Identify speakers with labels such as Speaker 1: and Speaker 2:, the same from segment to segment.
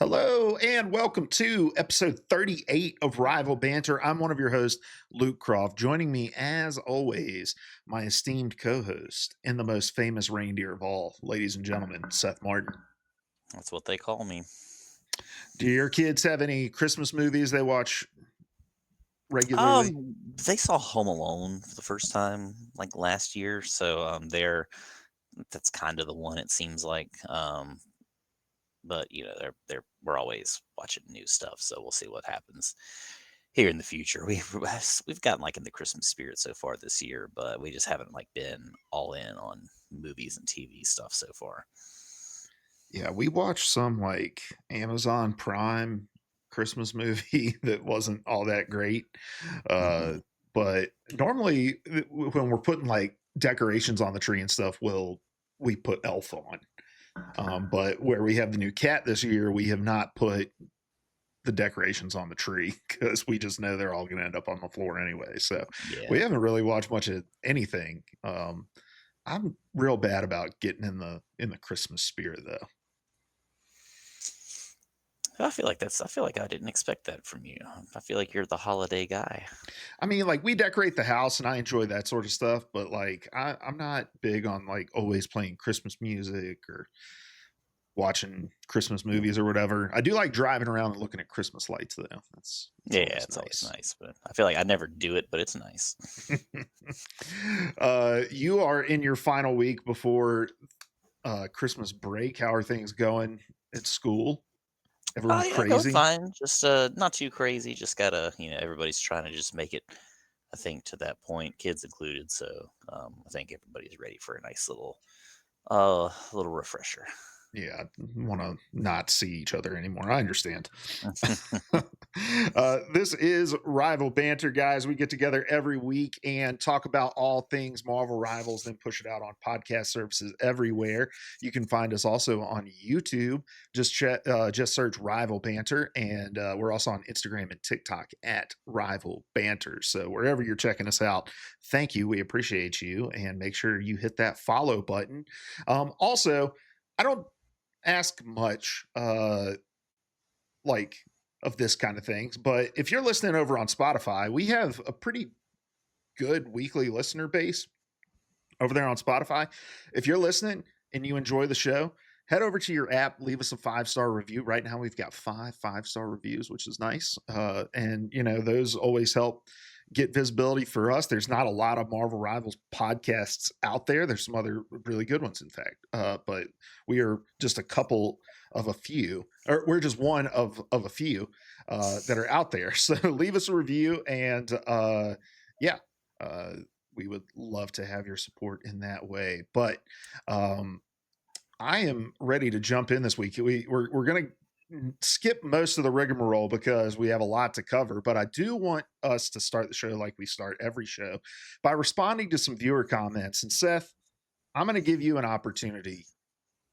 Speaker 1: Hello and welcome to episode 38 of Rival Banter. I'm one of your hosts, Luke Croft. Joining me, as always, my esteemed co host and the most famous reindeer of all, ladies and gentlemen, Seth Martin.
Speaker 2: That's what they call me.
Speaker 1: Do your kids have any Christmas movies they watch regularly?
Speaker 2: They saw Home Alone for the first time like last year, so that's kind of the one it seems like. But we're always watching new stuff, so we'll see what happens here in the future. We've gotten like in the Christmas spirit so far this year, but we just haven't like been all in on movies and TV stuff so far.
Speaker 1: Yeah, we watched some like Amazon Prime Christmas movie that wasn't all that great.
Speaker 2: Mhm.
Speaker 1: But normally when we're putting like decorations on the tree and stuff, we put Elf on. But where we have the new cat this year, we have not put the decorations on the tree because we just know they're all going to end up on the floor anyway. So we
Speaker 2: Yeah.
Speaker 1: haven't really watched much of anything. I'm real bad about getting in the Christmas spirit though.
Speaker 2: I feel like I didn't expect that from you. I feel like you're the holiday guy.
Speaker 1: I mean, like we decorate the house and I enjoy that sort of stuff, but like I'm not big on like always playing Christmas music or watching Christmas movies or whatever. I do like driving around and looking at Christmas lights though. That's
Speaker 2: Yeah,
Speaker 1: always
Speaker 2: it's always
Speaker 1: nice.
Speaker 2: nice, but I feel like I never do it, but it's nice.
Speaker 1: You are in your final week before Christmas break. How are things going at school? Everyone
Speaker 2: Oh yeah, going
Speaker 1: crazy?
Speaker 2: fine. Just not too crazy. Just gotta, everybody's trying to just make it, I think, to that point, kids included. So I think everybody's ready for a nice little refresher.
Speaker 1: Yeah, want to not see each other anymore. I understand. This is Rival Banter, guys. We get together every week and talk about all things Marvel Rivals, then push it out on podcast services everywhere. You can find us also on YouTube. Just search Rival Banter, and we're also on Instagram and TikTok at Rival Banter. So wherever you're checking us out, thank you. We appreciate you, and make sure you hit that follow button. Also, I don't ask much like of this kind of things, but if you're listening over on Spotify, we have a pretty good weekly listener base over there on Spotify. If you're listening and you enjoy the show, head over to your app, leave us a 5-star review. Right now we've got 5-star reviews, which is nice. And those always help get visibility for us. There's not a lot of Marvel Rivals podcasts out there. There's some other really good ones, in fact. But we are just a couple of a few, or we're just one of a few that are out there. So leave us a review, and yeah, we would love to have your support in that way. But I am ready to jump in this week. We're going to skip most of the rigmarole because we have a lot to cover, but I do want us to start the show like we start every show by responding to some viewer comments. And Seth, I'm going to give you an opportunity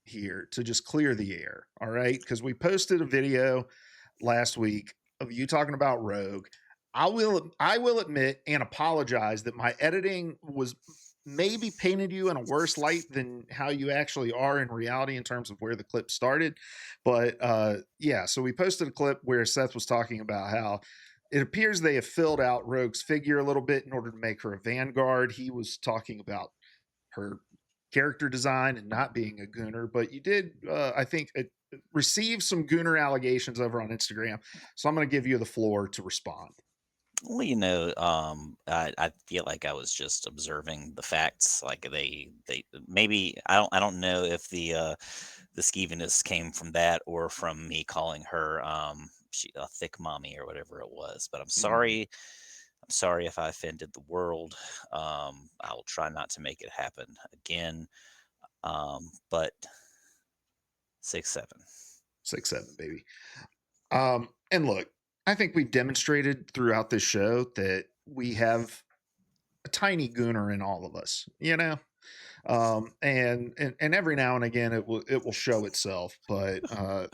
Speaker 1: here to just clear the air. All right. Because we posted a video last week of you talking about Rogue. I will admit and apologize that my editing was maybe painted you in a worse light than how you actually are in reality in terms of where the clip started. But yeah, so we posted a clip where Seth was talking about how it appears they have filled out Rogue's figure a little bit in order to make her a Vanguard. He was talking about her character design and not being a gooner, but you did, I think, receive some gooner allegations over on Instagram. So I'm going to give you the floor to respond.
Speaker 2: Well, I feel like I was just observing the facts. Like they maybe I don't know if the skeeviness came from that or from me calling her a thick mommy or whatever it was. But I'm
Speaker 1: Mm.
Speaker 2: sorry. I'm sorry if I offended the world. I will try not to make it happen again. But 6'7".
Speaker 1: 6'7", baby. And look, I think we've demonstrated throughout this show that we have a tiny gooner in all of us. And every now and again it will show itself. But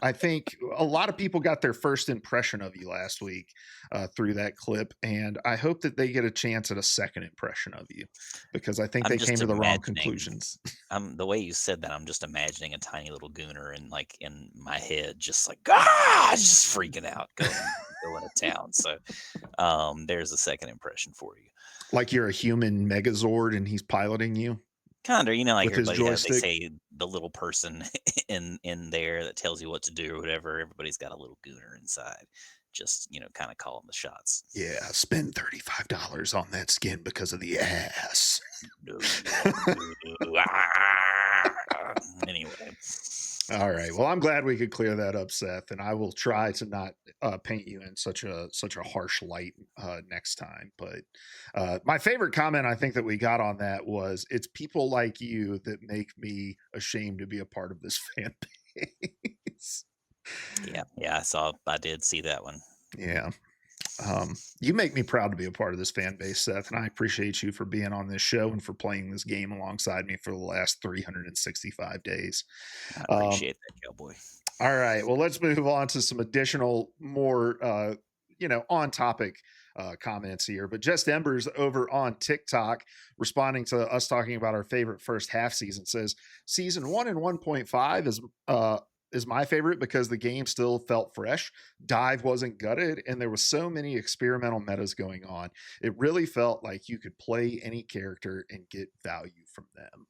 Speaker 1: I think a lot of people got their first impression of you last week through that clip, and I hope that they get a chance at a second impression of you because I think
Speaker 2: I'm
Speaker 1: they came
Speaker 2: just
Speaker 1: to the wrong
Speaker 2: imagining
Speaker 1: conclusions.
Speaker 2: the way you said that, I'm just imagining a tiny little gooner in like in my head, just like ah, just freaking out, going to town. So there's a second impression for you.
Speaker 1: Like you're a human Megazord and he's piloting you
Speaker 2: Kinda, like
Speaker 1: with his
Speaker 2: everybody has, they
Speaker 1: joystick.
Speaker 2: say the little person in there that tells you what to do or whatever. Everybody's got a little gooner inside, just kind of calling the shots.
Speaker 1: Yeah, spend $35 on that skin because of the ass.
Speaker 2: No, no, ah. Anyway,
Speaker 1: All right. Well, I'm glad we could clear that up, Seth, and I will try to not paint you in such a harsh light next time. But my favorite comment I think that we got on that was, "It's people like you that make me ashamed to be a part of this fan base."
Speaker 2: yeah, I did see that one.
Speaker 1: Yeah. You make me proud to be a part of this fan base, Seth, and I appreciate you for being on this show and for playing this game alongside me for the last 365 days.
Speaker 2: I
Speaker 1: Um,
Speaker 2: appreciate that, cowboy.
Speaker 1: all right, well, let's move on to some additional, more, on topic comments here. But Just Embers over on TikTok, responding to us talking about our favorite first half season, says season 1 and 1.5 is my favorite because the game still felt fresh. Dive wasn't gutted, and there was so many experimental metas going on. It really felt like you could play any character and get value from them.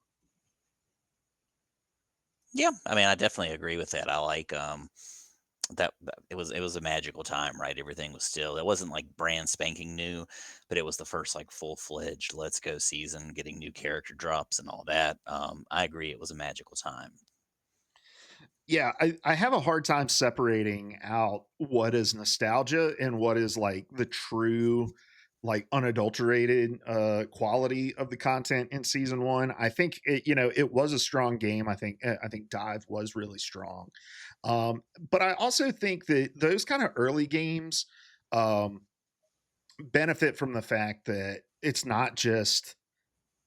Speaker 2: Yeah, I mean, I definitely agree with that. I like that it was a magical time, right? Everything was still, it wasn't like brand spanking new, but it was the first like full-fledged let's go season, getting new character drops and all that. I agree, it was a magical time.
Speaker 1: Yeah, I have a hard time separating out what is nostalgia and what is like the true, like unadulterated quality of the content in season one. I think it was a strong game. I think Dive was really strong. But I also think that those kind of early games um benefit from the fact that it's not just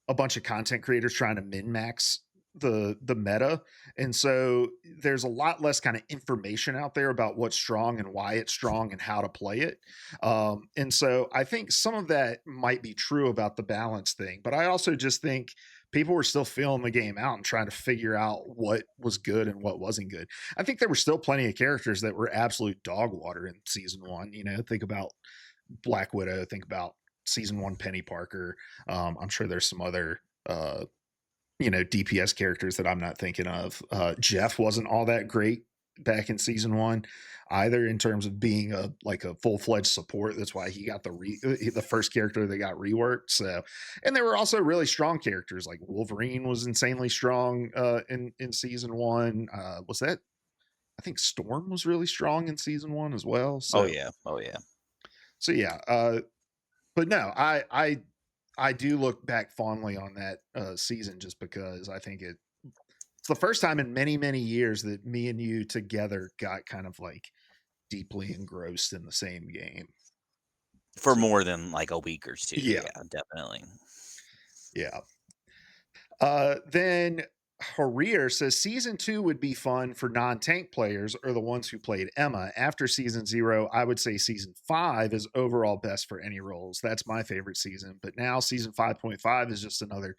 Speaker 1: a bunch of content creators trying to min max the meta, and so there's a lot less kind of information out there about what's strong and why it's strong and how to play it. And so I think some of that might be true about the balance thing, but I also just think people were still feeling the game out and trying to figure out what was good and what wasn't good. I think there were still plenty of characters that were absolute dog water in season one. Think about Black Widow, think about season one Penny Parker. I'm sure there's some other DPS characters that I'm not thinking of. Jeff wasn't all that great back in season one either in terms of being a full-fledged support. That's why he got the first character that got reworked. So, and there were also really strong characters, like Wolverine was insanely strong in season one. Was that I think Storm was really strong in season one as well.
Speaker 2: Oh
Speaker 1: So
Speaker 2: yeah, oh yeah.
Speaker 1: yeah, but no, I do look back fondly on that season just because I think it's the first time in many many years that me and you together got kind of like deeply engrossed in the same game.
Speaker 2: For
Speaker 1: So
Speaker 2: more than like a week or two,
Speaker 1: yeah,
Speaker 2: yeah, definitely.
Speaker 1: yeah. Then Harir says season two would be fun for non-tank players or the ones who played Emma. After season zero, I would say season five is overall best for any roles. That's my favorite season. But now season 5.5 is just another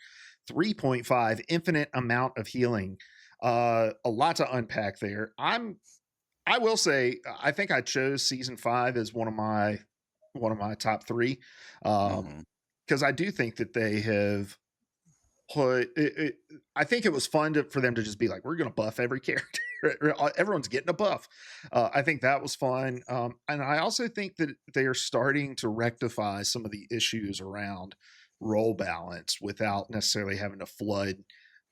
Speaker 1: 3.5 infinite amount of healing. A lot to unpack there. I will say I think I chose season five as one of my top three. Um,
Speaker 2: Hmm.
Speaker 1: because I do think that they have put I think it was fun for them to just be like, we're going to buff every character. Everyone's getting a buff. I think that was fun. And I also think that they are starting to rectify some of the issues around role balance without necessarily having to flood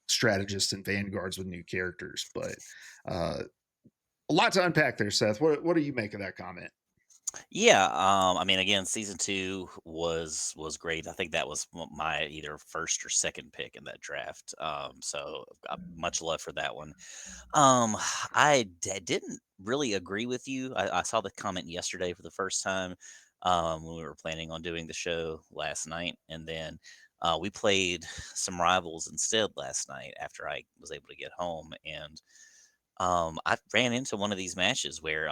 Speaker 1: strategists and vanguards with new characters. But uh, a lot to unpack there, Seth. What do you make of that comment?
Speaker 2: Yeah, I mean, again, season two was great. I think that was my either first or second pick in that draft. So much love for that one. Um, didn't really agree with you. I saw the comment yesterday for the first time when we were planning on doing the show last night, and then We played some rivals instead last night after I was able to get home, and I ran into one of these matches where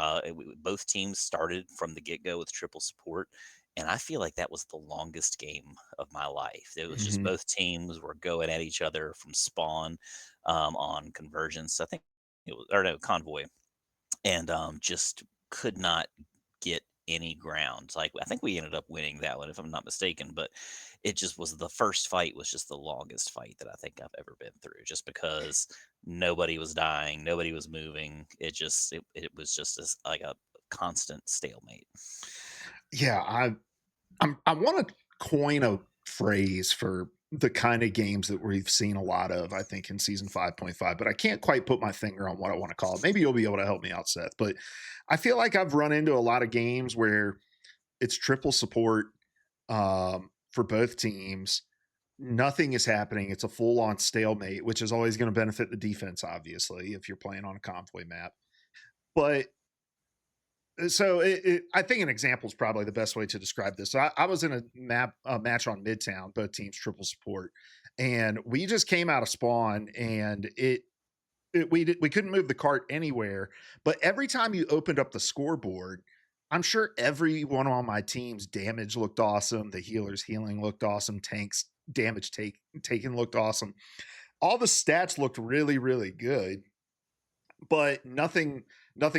Speaker 2: both teams started from the get go with triple support, and I feel like that was the longest game of my life. It was just
Speaker 1: Mhm.
Speaker 2: both teams were going at each other from spawn on convergence. I think it was, or no, convoy, and just could not get any ground. Like I think we ended up winning that one, if I'm not mistaken. But it just was the first fight was just the longest fight that I think I've ever been through, just because nobody was dying, nobody was moving. It was just as like a constant stalemate.
Speaker 1: Yeah, I want to coin a phrase for the kind of games that we've seen a lot of, I think, in season 5.5, but I can't quite put my finger on what I want to call it. Maybe you'll be able to help me out, Seth. But I feel like I've run into a lot of games where it's triple support for both teams. Nothing is happening. It's a full on stalemate, which is always going to benefit the defense, obviously, if you're playing on a convoy map. But I think an example is probably the best way to describe this. So I was in a match on Midtown, both teams triple support, and we just came out of spawn, and we couldn't move the cart anywhere. But every time you opened up the scoreboard, I'm sure everyone on my team's damage looked awesome. The healers healing looked awesome. Tanks taken looked awesome. All the stats looked really really good, but nothing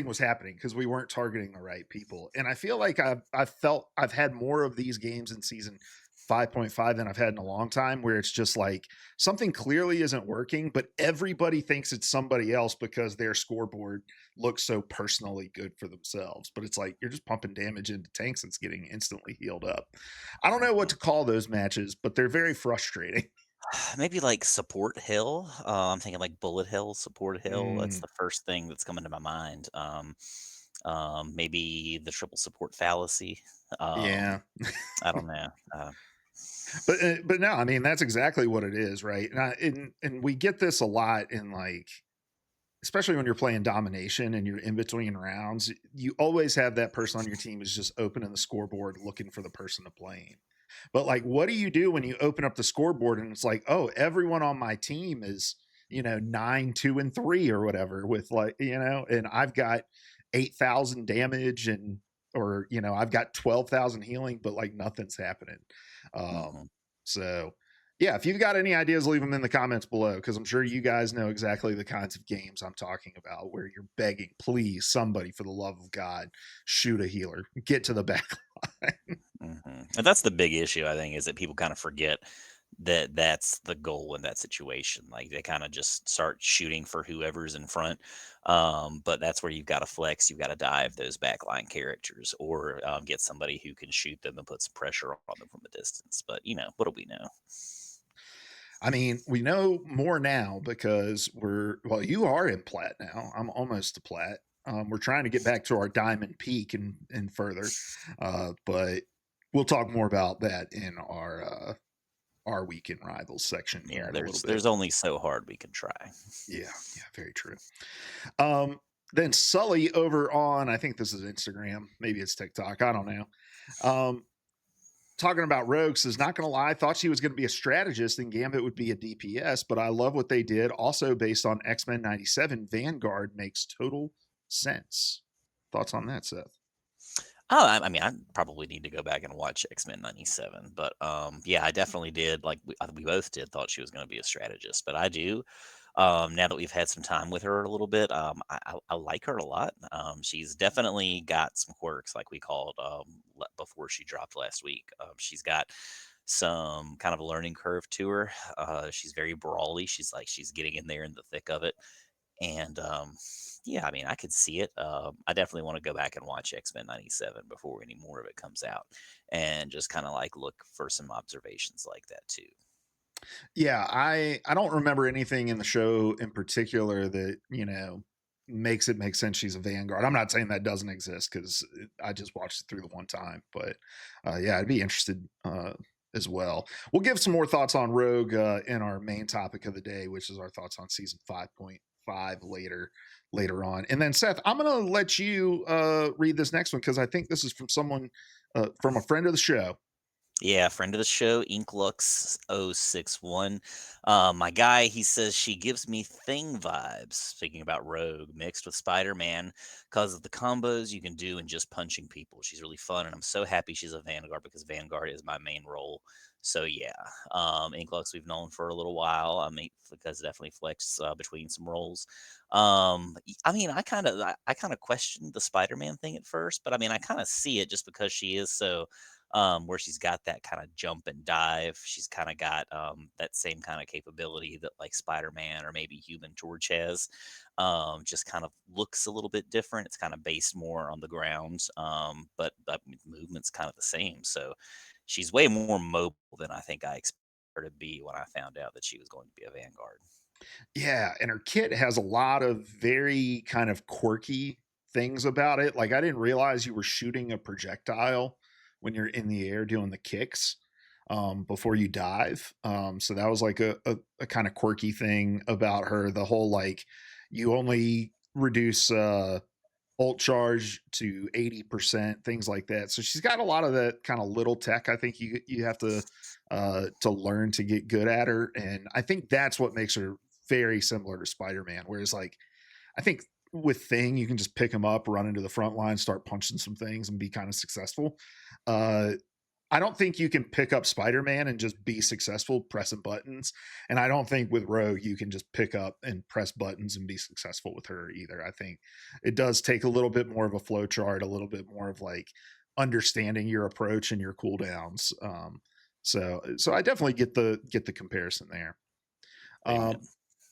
Speaker 1: was happening because we weren't targeting the right people. And I feel like I've felt I've had more of these games in season 5.5 than I've had in a long time, where it's just like something clearly isn't working, but everybody thinks it's somebody else because their scoreboard looks so personally good for themselves. But it's like you're just pumping damage into tanks that's getting instantly healed up. I don't know what to call those matches, but they're very frustrating.
Speaker 2: Maybe like support hill. I'm thinking like bullet hill, support hill. That's
Speaker 1: Mm,
Speaker 2: the first thing that's coming to my mind. Maybe the triple support fallacy.
Speaker 1: yeah.
Speaker 2: I don't know.
Speaker 1: But no, I mean that's exactly what it is, right? And we get this a lot in, like, especially when you're playing domination and you're in between rounds. You always have that person on your team who's just opening the scoreboard looking for the person to blame. But like, what do you do when you open up the scoreboard and it's like, oh, everyone on my team is 9, 2, and 3 or whatever, with, like, and I've got 8,000 damage, and or I've got 12,000 healing, but like nothing's happening. Um,
Speaker 2: Mhm.
Speaker 1: so yeah, if you've got any ideas, leave them in the comments below, because I'm sure you guys know exactly the kinds of games I'm talking about, where you're begging, please, somebody, for the love of God, shoot a healer, get to the back line.
Speaker 2: Mhm. And that's the big issue, I think, is that people kind of forget that that's the goal in that situation. Like they kind of just start shooting for whoever's in front. But that's where you've got to flex. You've got to dive those backline characters, or get somebody who can shoot them and put some pressure on them from a distance. But what do we know?
Speaker 1: I mean, we know more now because well, you are in plat now. I'm almost to plat. We're trying to get back to our diamond peak and further, but we'll talk more about that in our weekend rivals section here
Speaker 2: Yeah,
Speaker 1: in a little
Speaker 2: there's
Speaker 1: bit.
Speaker 2: there's only so hard we can try.
Speaker 1: Yeah, yeah, very true. Um, then Sully over on, I think this is Instagram, maybe it's TikTok, I don't know. Um, Talking about rogues, is not going to lie, thought she was going to be a strategist and Gambit would be a DPS, but I love what they did. Also, based on X-Men 97, Vanguard makes total sense. Thoughts on that, Seth?
Speaker 2: Oh, I mean, I probably need to go back and watch X-Men '97, but yeah, I definitely did. Like we both did, thought she was going to be a strategist, but I do. Now that we've had some time with her a little bit, I like her a lot. She's definitely got some quirks, like we called before she dropped last week. She's got some kind of a learning curve to her. She's very brawly. She's getting in there in the thick of it, and yeah, I mean, I could see it. I definitely want to go back and watch X-Men '97 before any more of it comes out, and just kind of like look for some observations like that too.
Speaker 1: Yeah, I don't remember anything in the show in particular that makes it make sense she's a Vanguard. I'm not saying that doesn't exist, because I just watched it through the one time, but yeah, I'd be interested as well. We'll give some more thoughts on Rogue in our main topic of the day, which is our thoughts on season 5.5 later on. And then Seth, I'm gonna let you read this next one, because I think this is from someone from a friend of the show.
Speaker 2: Yeah, friend of the show, Inklux061. My guy, he says she gives me Thing vibes, speaking about Rogue, mixed with Spider-Man, because of the combos you can do and just punching people. She's really fun, and I'm so happy she's a Vanguard because Vanguard is my main role. So yeah, Inklux we've known for a little while. I mean, because definitely flex between some roles. I mean, I kind of questioned the Spider-Man thing at first, but I mean, I kind of see it just because she is so where she's got that kind of jump and dive. She's kind of got that same kind of capability that like Spider-Man or maybe Human Torch has. Just kind of looks a little bit different. It's kind of based more on the ground, but movement's kind of the same. So she's way more mobile than I think I expected her to be when I found out that she was going to be a Vanguard.
Speaker 1: Yeah, and her kit has a lot of very kind of quirky things about it. Like I didn't realize you were shooting a projectile when you're in the air doing the kicks before you dive. So that was like a kind of quirky thing about her. The whole like you only reduce ult charge to 80%, things like that. So she's got a lot of that kind of little tech. I think you have to learn to get good at her. And I think that's what makes her very similar to Spider-Man. Whereas like I think with Thing, you can just pick him up, run into the front line, start punching some things, and be kind of successful. Uh, I don't think you can pick up Spider-Man and just be successful pressing buttons. And I don't think with Rogue you can just pick up and press buttons and be successful with her either. I think it does take a little bit more of a flow chart, a little bit more of like understanding your approach and your cooldowns. So I definitely get the comparison there.
Speaker 2: Amen.
Speaker 1: Um,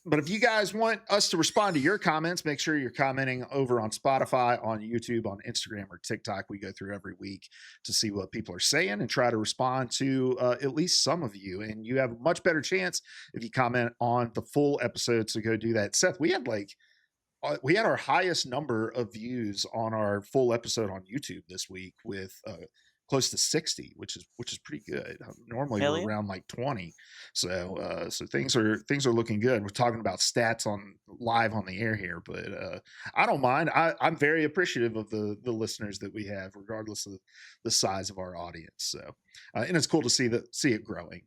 Speaker 1: but if you guys want us to respond to your comments, make sure you're commenting over on Spotify, on YouTube, on Instagram, or TikTok. We go through every week to see what people are saying and try to respond to at least some of you. And you have a much better chance if you comment on the full episode. So go do that. Seth, we had our highest number of views on our full episode on YouTube this week with close to 60, which is pretty good. Normally
Speaker 2: Hell
Speaker 1: we're
Speaker 2: yeah.
Speaker 1: around like 20, so things are looking good. We're talking about stats on live on the air here, but I don't mind. I'm very appreciative of the listeners that we have, regardless of the size of our audience. So, and it's cool to see it growing.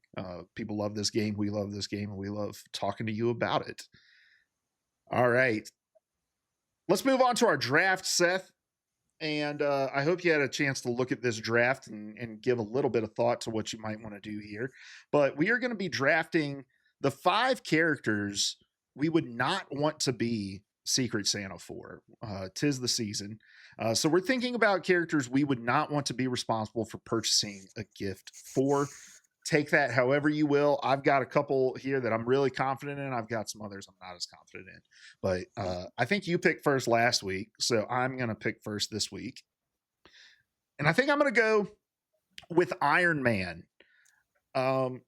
Speaker 1: People love this game. We love this game, and we love talking to you about it. All right, let's move on to our draft, Seth. And I hope you had a chance to look at this draft and give a little bit of thought to what you might want to do here. But we are going to be drafting the 5 characters we would not want to be Secret Santa for. Tis the season. So we're thinking about characters we would not want to be responsible for purchasing a gift for. Take that however you will. I've got a couple here that I'm really confident in. I've got some others I'm not as confident in. But I think you picked first last week, so I'm going to pick first this week. And I think I'm going to go with Iron Man. Um,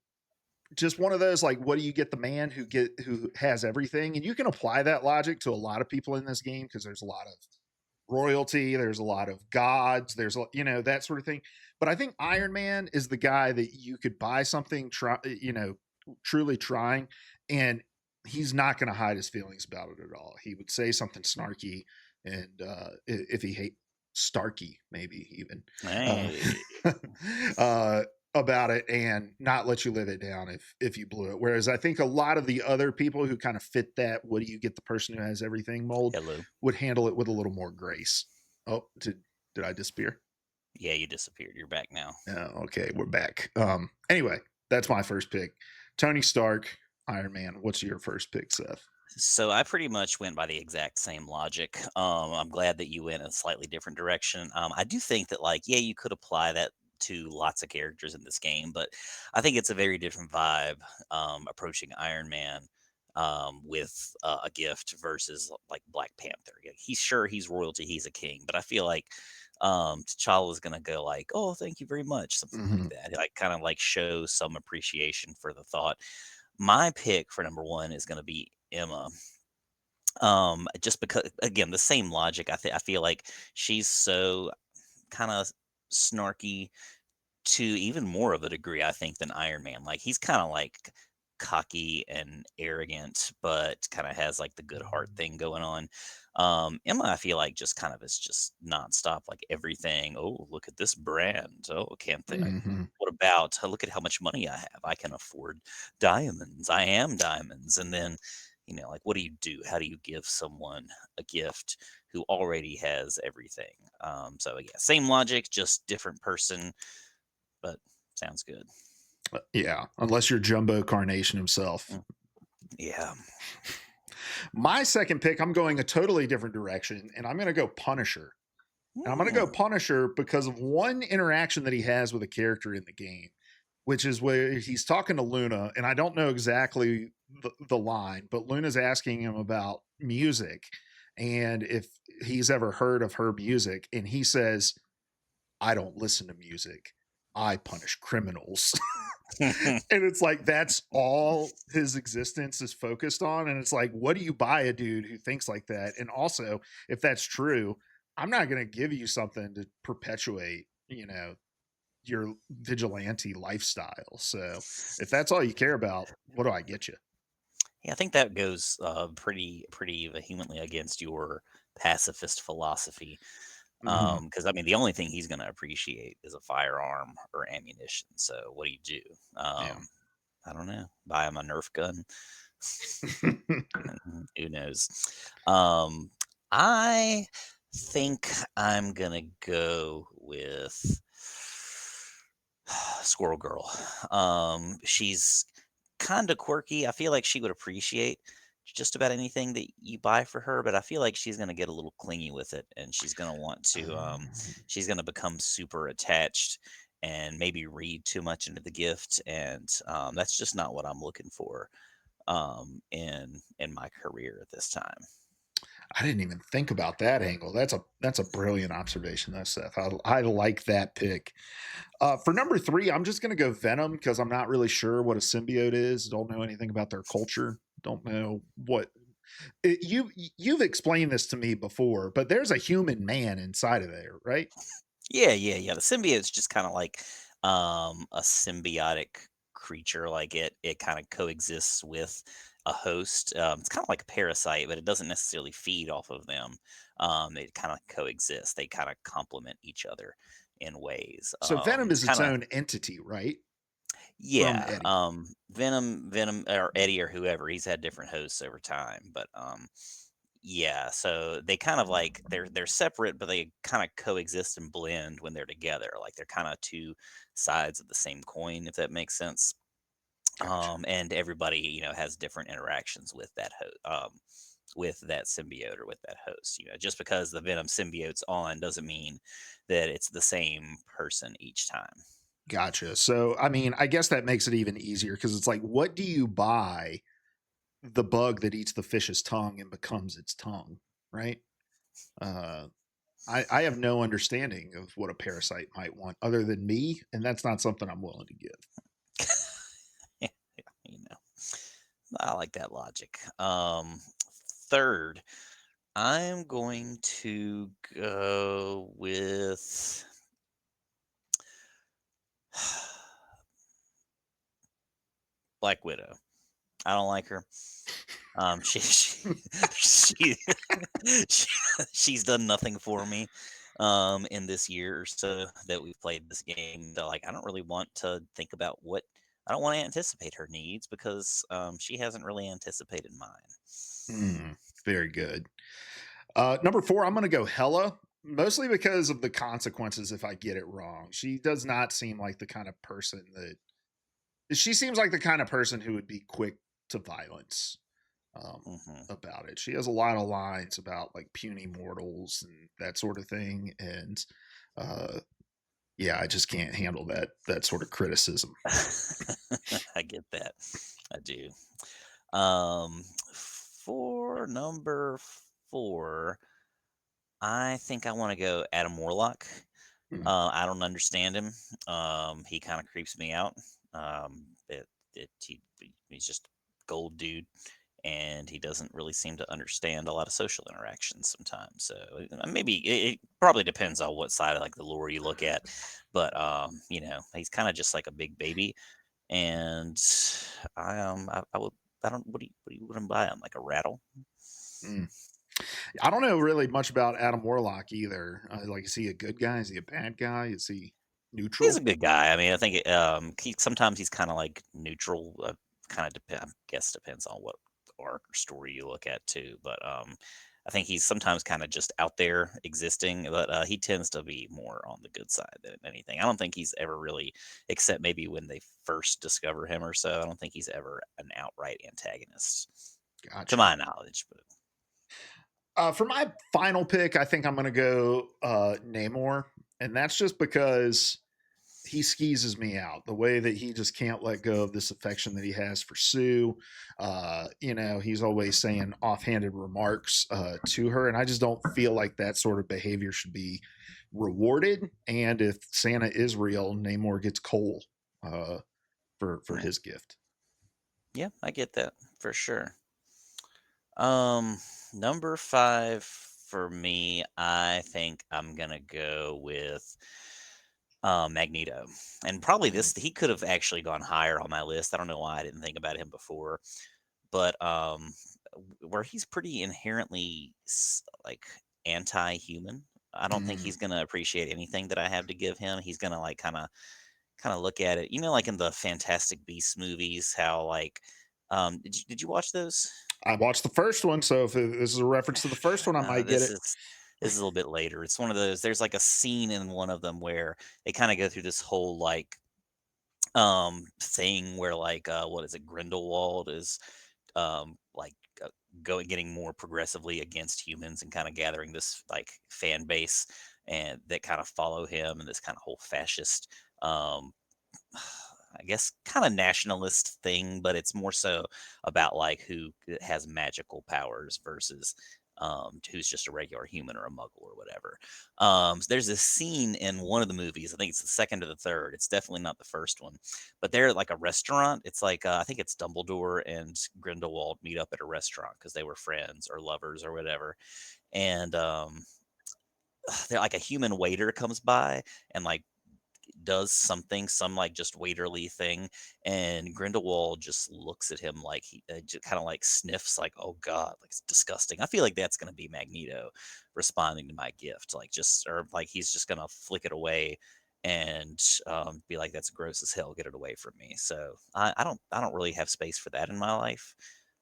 Speaker 1: just one of those like, what do you get the man who has everything? And you can apply that logic to a lot of people in this game because there's a lot of royalty, there's a lot of gods, there's that sort of thing. But I think Iron Man is the guy that you could buy something, truly trying, and he's not going to hide his feelings about it at all. He would say something snarky, and if he hate Starky, maybe even uh,
Speaker 2: Hey.
Speaker 1: uh, about it, and not let you live it down if you blew it. Whereas I think a lot of the other people who kind of fit that, what do you get the person who has everything mold,
Speaker 2: Hello.
Speaker 1: would handle it with a little more grace. Oh, did I disappear?
Speaker 2: Yeah, you disappeared. You're back now.
Speaker 1: Oh, okay, we're back. Anyway, that's my first pick. Tony Stark, Iron Man. What's your first pick, Seth?
Speaker 2: So I pretty much went by the exact same logic. I'm glad that you went a slightly different direction. I do think that, like, yeah, you could apply that to lots of characters in this game, but I think it's a very different vibe approaching Iron Man with a gift versus like Black Panther. Yeah, he's royalty, he's a king, but I feel like T'Challa is gonna go like, "Oh, thank you very much," something like
Speaker 1: Mm-hmm.
Speaker 2: that. Like, kind of like show some appreciation for the thought. My pick for number one is gonna be Emma. Just because, again, the same logic. I feel like she's so kind of snarky to even more of a degree, I think, than Iron Man. Like he's kind of like cocky and arrogant, but kind of has like the good heart thing going on. Emma, I feel like just kind of is just nonstop, like everything. Oh, look at this brand. Oh, can't they?
Speaker 1: Mm-hmm.
Speaker 2: What a about, "Oh, look at how much money I have. I can afford diamonds. I am diamonds." And then, like, what do you do? How do you give someone a gift who already has everything? So yeah, same logic, just different person, but sounds good.
Speaker 1: Yeah, unless you're Jumbo Carnation himself.
Speaker 2: Mm, yeah.
Speaker 1: My second pick, I'm going a totally different direction, and I'm going to go Punisher. And I'm going to go
Speaker 2: Mm.
Speaker 1: Punisher because of one interaction that he has with a character in the game, which is where he's talking to Luna, and I don't know exactly the line, but Luna's asking him about music and if he's ever heard of her music, and he says, "I don't listen to music. I punish criminals." And it's like that's all his existence is focused on. And it's like, what do you buy a dude who thinks like that? And also, if that's true, I'm not going to give you something to perpetuate, your vigilante lifestyle. So if that's all you care about, what do I get you?
Speaker 2: Yeah, I think that goes pretty vehemently against your pacifist philosophy.
Speaker 1: Hmm.
Speaker 2: Because I mean, the only thing he's going to appreciate is a firearm or ammunition. So what do you do?
Speaker 1: Yeah.
Speaker 2: I don't know. Buy him a Nerf gun. Who knows? I think I'm gonna go with Squirrel Girl. She's kind of quirky. I feel like she would appreciate just about anything that you buy for her, but I feel like she's gonna get a little clingy with it, and she's gonna want to. She's gonna become super attached and maybe read too much into the gift, and that's just not what I'm looking for in my career at this time.
Speaker 1: I didn't even think about that angle. That's a brilliant observation, though, Seth. I like that pick. For number three, I'm just going to go Venom because I'm not really sure what a symbiote is. Don't know anything about their culture. Don't know what you've explained this to me before, but there's a human man inside of there, right?
Speaker 2: Yeah, yeah, yeah. The symbiote's just kind of like a symbiotic creature. Like it kind of coexists with a host. It's kind of like a parasite, but it doesn't necessarily feed off of them. They kind of coexist. They kind of complement each other in ways.
Speaker 1: So Venom
Speaker 2: It's
Speaker 1: is its
Speaker 2: kind of
Speaker 1: own entity, right? From
Speaker 2: Yeah,
Speaker 1: Eddie.
Speaker 2: Venom, or Eddie, or whoever. He's had different hosts over time, but yeah. So they kind of like they're separate, but they kind of coexist and blend when they're together. Like they're kind of two sides of the same coin, if that makes sense.
Speaker 1: Gotcha.
Speaker 2: And everybody, has different interactions with that with that symbiote or with that host. Just because the Venom symbiote's on doesn't mean that it's the same person each time.
Speaker 1: Gotcha. So, I mean, I guess that makes it even easier because it's like, what do you buy the bug that eats the fish's tongue and becomes its tongue, right? Uh, I have no understanding of what a parasite might want other than me, and that's not something I'm willing to give.
Speaker 2: Yeah, you know. I like that logic. Third, I'm going to go with Black Widow. I don't like her. She, she she's done nothing for me in this year or so that we've played this game. So like I don't really want to think about what I don't want to anticipate her needs because she hasn't really anticipated mine.
Speaker 1: Mm, very good. Number four, I'm going to go Hella, mostly because of the consequences if I get it wrong. She does not seem like the kind of person that she seems like the kind of person who would be quick to violence
Speaker 2: Hmm.
Speaker 1: about it. She has a lot of lines about like puny mortals and that sort of thing, and uh, yeah, I just can't handle that sort of criticism.
Speaker 2: I get that. I do. Um, for number four, I think I want to go Adam Warlock.
Speaker 1: Hmm.
Speaker 2: I don't understand him. He kind of creeps me out. He's just gold dude, and he doesn't really seem to understand a lot of social interactions sometimes. So maybe it probably depends on what side of like the lore you look at, but he's kind of just like a big baby, and I would I don't what do you wouldn't buy him like a rattle?
Speaker 1: Mm. I don't know really much about Adam Warlock either. Like, is he a good guy? Is he a bad guy? Is he?
Speaker 2: He's
Speaker 1: Neutral.
Speaker 2: a good guy. I mean, I think sometimes he's kind of like neutral. Kind of depend. I guess depends on what arc or story you look at too. But I think he's sometimes kind of just out there existing. But he tends to be more on the good side than anything. I don't think he's ever really, except maybe when they first discover him or so. I don't think he's ever an outright antagonist, to
Speaker 1: Gotcha.
Speaker 2: my knowledge. But
Speaker 1: For my final pick, I think I'm going to go Namor, and that's just because he skeezes me out the way that he just can't let go of this affection that he has for Sue. He's always saying offhanded remarks to her, and I just don't feel like that sort of behavior should be rewarded. And if Santa is real, Namor gets coal for
Speaker 2: yeah,
Speaker 1: his gift.
Speaker 2: yeah, I get that for sure. Um, Number five for me, I think I'm gonna go with Magneto, and probably
Speaker 1: Mm,
Speaker 2: this he could have actually gone higher on my list. I don't know why I didn't think about him before, but where he's pretty inherently like anti-human. I don't think
Speaker 1: mm.
Speaker 2: he's gonna appreciate anything that I have to give him. He's gonna like kind of look at it, like in the Fantastic Beasts movies, how like did you watch those?
Speaker 1: I watched the first one, so if this is a reference to the first one, I
Speaker 2: No,
Speaker 1: might get
Speaker 2: this
Speaker 1: it.
Speaker 2: is a little bit later. It's one of those. There's like a scene in one of them where they kind of go through this whole like thing where like what is it? Grindelwald is like going getting more progressively against humans and kind of gathering this like fan base and that kind of follow him and this kind of whole fascist um I guess kind of nationalist thing, but it's more so about like who has magical powers versus who's just a regular human or a muggle or whatever. So there's this scene in one of the movies. I think it's the second or the third. It's definitely not the first one, but they're at like a restaurant. It's like I think it's Dumbledore and Grindelwald meet up at a restaurant because they were friends or lovers or whatever, and they're like a human waiter comes by and like does something, some like just waiterly thing, and Grindelwald just looks at him like he just kind of like sniffs, like, "Oh God, like it's disgusting." I feel like that's gonna be Magneto responding to my gift, like just or like he's just gonna flick it away and be like, "That's gross as hell. Get it away from me." So I don't really have space for that in my life.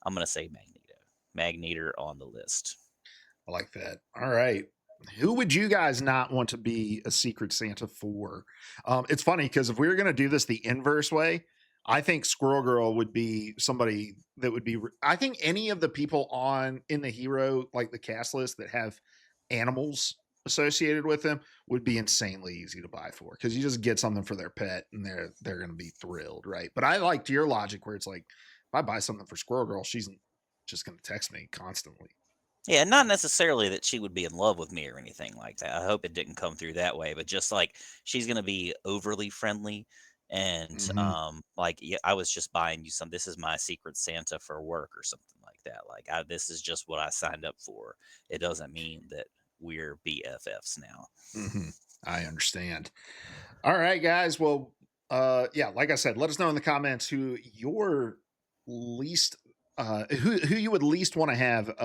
Speaker 2: I'm gonna say Magneto. Magneto on the list.
Speaker 1: I like that. All right. Who would you guys not want to be a Secret Santa for? It's funny because if we were going to do this the inverse way, I think Squirrel Girl would be somebody that would be. I think any of the people on in the hero, like the cast list that have animals associated with them, would be insanely easy to buy for because you just get something for their pet and they're going to be thrilled, right? But I liked your logic where it's like, if I buy something for Squirrel Girl, she's just going to text me constantly.
Speaker 2: Yeah, not necessarily that she would be in love with me or anything like that. I hope it didn't come through that way, but just like she's gonna be overly friendly and
Speaker 1: Hmm.
Speaker 2: like yeah, I was just buying you some. This is my secret Santa for work or something like that. Like this is just what I signed up for. It doesn't mean that we're BFFs now.
Speaker 1: Hmm. I understand. All right, guys. Well, yeah, like I said, let us know in the comments who your least, who you would least want to have,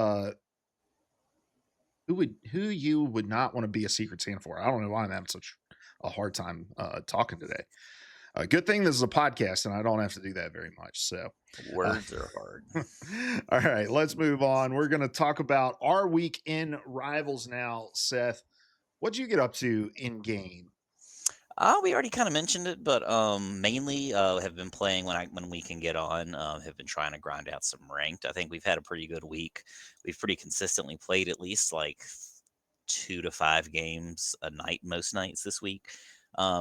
Speaker 1: who you would not want to be a Secret Santa for. I don't know why I'm having such a hard time talking today. Good thing this is a podcast and I don't have to do that very much. So, uh,
Speaker 2: Words are hard.
Speaker 1: all right, let's move on. We're going to talk about our week in Rivals now. Seth, what'd you get up to in game?
Speaker 2: We already kind of mentioned it, but mainly have been playing when we can get on. Have been trying to grind out some ranked. I think we've had a pretty good week. We've pretty consistently played at least like 2 to 5 games a night most nights this week.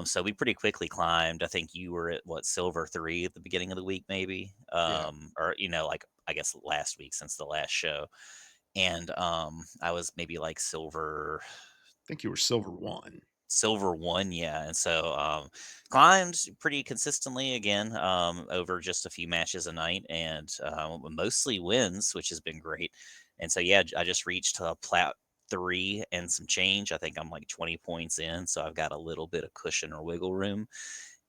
Speaker 2: So we pretty quickly climbed. I think you were at what silver 3 at the beginning of the week, maybe,
Speaker 1: Yeah, I
Speaker 2: or like I guess last week since the last show, and I was maybe like
Speaker 1: think you were silver 1.
Speaker 2: Silver 1, yeah, and so, climbed pretty consistently again, over just a few matches a night and, mostly wins, which has been great, and so, yeah, I just reached, plat 3 and some change. I think I'm, like, 20 points in, so I've got a little bit of cushion or wiggle room,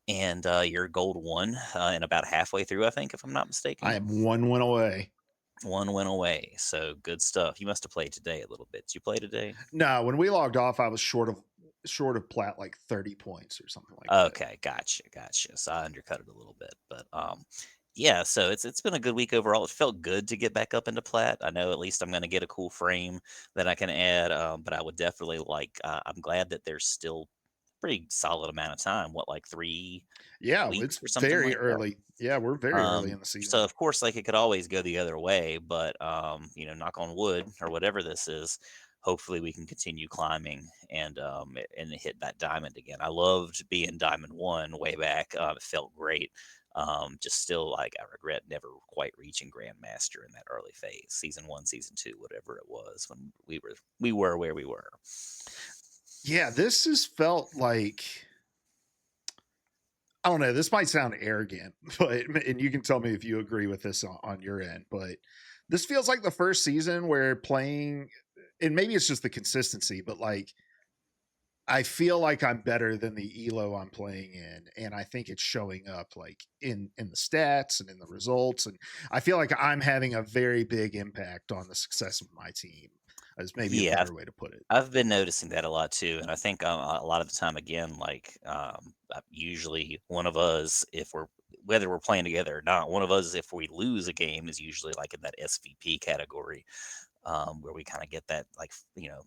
Speaker 2: and, you're gold 1, and about halfway through, I think, if I'm not
Speaker 1: I
Speaker 2: mistaken.
Speaker 1: am 1 win away.
Speaker 2: 1 went away, so good stuff. You must have played today a little bit. Did you play today?
Speaker 1: No, when we logged off, I was short of plat like 30 points or something like that.
Speaker 2: Okay, gotcha. So I undercut it a little bit, but yeah. So it's been a good week overall. It felt good to get back up into plat. I know at least I'm going to get a cool frame that I can add. But I would definitely like. I'm glad that there's still pretty solid amount of time. What, like 3
Speaker 1: Yeah,
Speaker 2: weeks
Speaker 1: it's
Speaker 2: or something
Speaker 1: very
Speaker 2: like that?
Speaker 1: early. Yeah, we're very early in the
Speaker 2: So
Speaker 1: season.
Speaker 2: of course, like it could always go the other way, but knock on wood or whatever this is, hopefully we can continue climbing and hit that diamond again. I loved being diamond one way back. It felt great. Just still like I regret never quite reaching grandmaster in that early phase, season one, season two, whatever it was when we were where we were.
Speaker 1: Yeah, this has felt like I don't know. This might sound arrogant, but and you can tell me if you agree with this on your end. But this feels like the first season where playing, and maybe it's just the consistency, but like I feel like I'm better than the elo I'm playing in, and I think it's showing up like in the stats and in the results, and I feel like I'm having a very big impact on the success of my team. Is maybe a
Speaker 2: Yeah,
Speaker 1: better way to put it.
Speaker 2: I've been noticing that a lot too, and I think a lot of the time, again, like usually one of us, if we're whether we're playing together or not, one of us, if we lose a game, is usually like in that SVP category, where we kind of get that like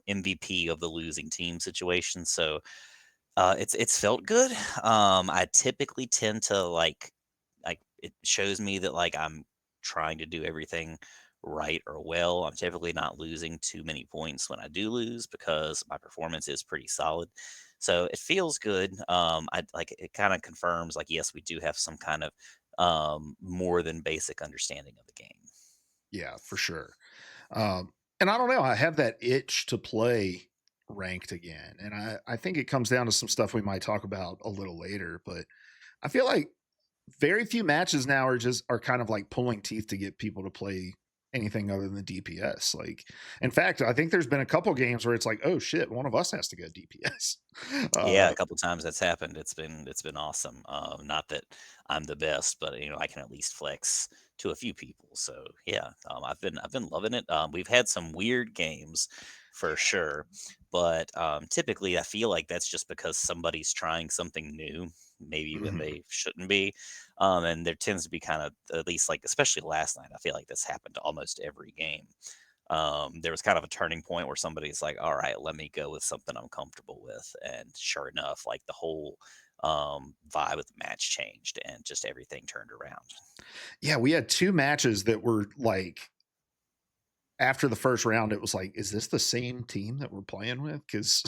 Speaker 2: MVP of the losing team situation. So it's felt good. I typically tend to like it shows me that like I'm trying to do everything right or well. I'm typically not losing too many points when I do lose because my performance is pretty solid. So it feels good. I like it kind of confirms like yes, we do have some kind of more than basic understanding of the game.
Speaker 1: Yeah, for sure. And I don't know, I have that itch to play ranked again. And I think it comes down to some stuff we might talk about a little later, but I feel like very few matches now are kind of like pulling teeth to get people to play anything other than DPS. Like, in fact, I think there's been a couple games where it's like, oh shit, one of us has to go DPS.
Speaker 2: Yeah, a
Speaker 1: uh,
Speaker 2: couple times that's happened. It's been awesome. Not that I'm the best, but I can at least flex to a few people. So yeah, I've been loving it. We've had some weird games for
Speaker 1: yeah.
Speaker 2: sure, but typically I feel like that's just because somebody's trying something new, maybe when
Speaker 1: Mhm.
Speaker 2: they shouldn't be. And there tends to be kind of at least like especially last night. I feel like this happened to almost every game. There was kind of a turning point where somebody's like, all right, let me go with something I'm comfortable with. And sure enough, like the whole vibe of the match changed and just everything turned around.
Speaker 1: Yeah, we had two matches that were like after the first round, it was like, is this the same team that we're playing with? Because,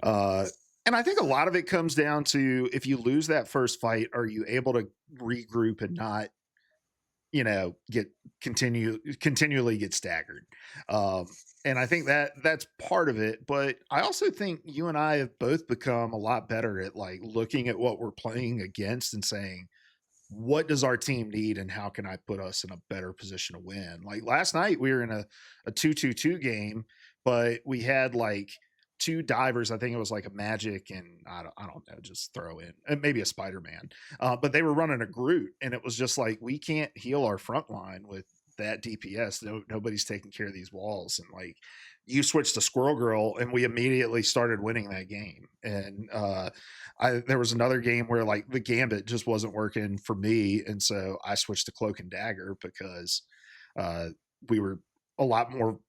Speaker 1: uh, and I think a lot of it comes down to if you lose that first fight, are you able to regroup and not, get continually get staggered? And I think that's part of it. But I also think you and I have both become a lot better at like looking at what we're playing against and saying, what does our team need and how can I put us in a better position to win? Like last night, we were in a 2-2-2 game, but we had like two divers. I think it was like a magic and I don't know, just throw in and maybe a Spider Man. But they were running a Groot, and it was just like we can't heal our front line with that DPS. Nobody's taking care of these walls, and like you switched to Squirrel Girl, and we immediately started winning that game. And there was another game where like the Gambit just wasn't working for me, and so I switched to Cloak and Dagger because uh, we were a lot more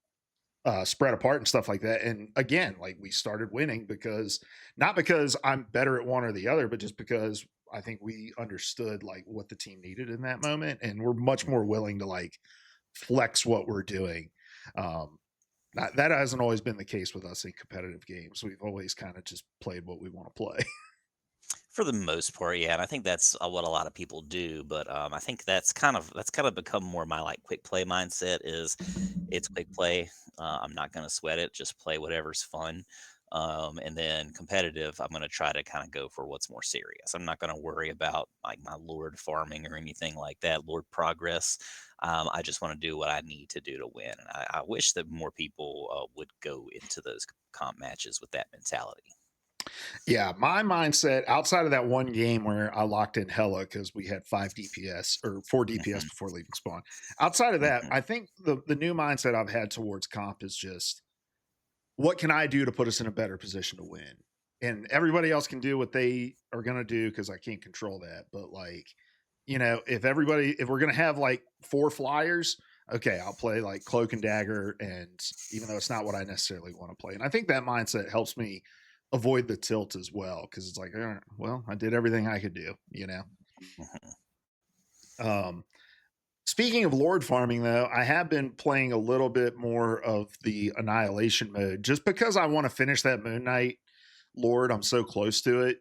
Speaker 1: spread apart and stuff like that. And again, like we started winning because not because I'm better at one or the other, but just because I think we understood like what the team needed in that moment, and we're much more willing to like flex what we're doing. Um, that hasn't always been the case with us in competitive games. We've always kind of just played what we want to play.
Speaker 2: For the most part, yeah, and I think that's what a lot of people do. But I think that's kind of become more my like quick play mindset. Is it's quick play. I'm not going to sweat it. Just play whatever's fun. And then competitive, I'm going to try to kind of go for what's more serious. I'm not going to worry about like my Lord farming or anything like that, Lord progress. I just want to do what I need to do to win. And I wish that more people would go into those comp matches with that mentality.
Speaker 1: Yeah, my mindset outside of that one game where I locked in Hella because we had 5 DPS or 4 DPS
Speaker 2: Hmm.
Speaker 1: before leaving spawn. Outside of that,
Speaker 2: Hmm.
Speaker 1: I think the new mindset I've had towards comp is just what can I do to put us in a better position to win? and everybody else can do what they are going to do because I can't control that. But like, if we're going to have like 4 flyers, okay, I'll play like Cloak and Dagger. And even though it's not what I necessarily want to play, and I think that mindset helps me avoid the tilt as well. Cause it's like, all right, well, I did everything I could do. Um, Speaking of Lord farming, though, I have been playing a little bit more of the Annihilation mode just because I want to finish that Moon Knight Lord. I'm so close to it.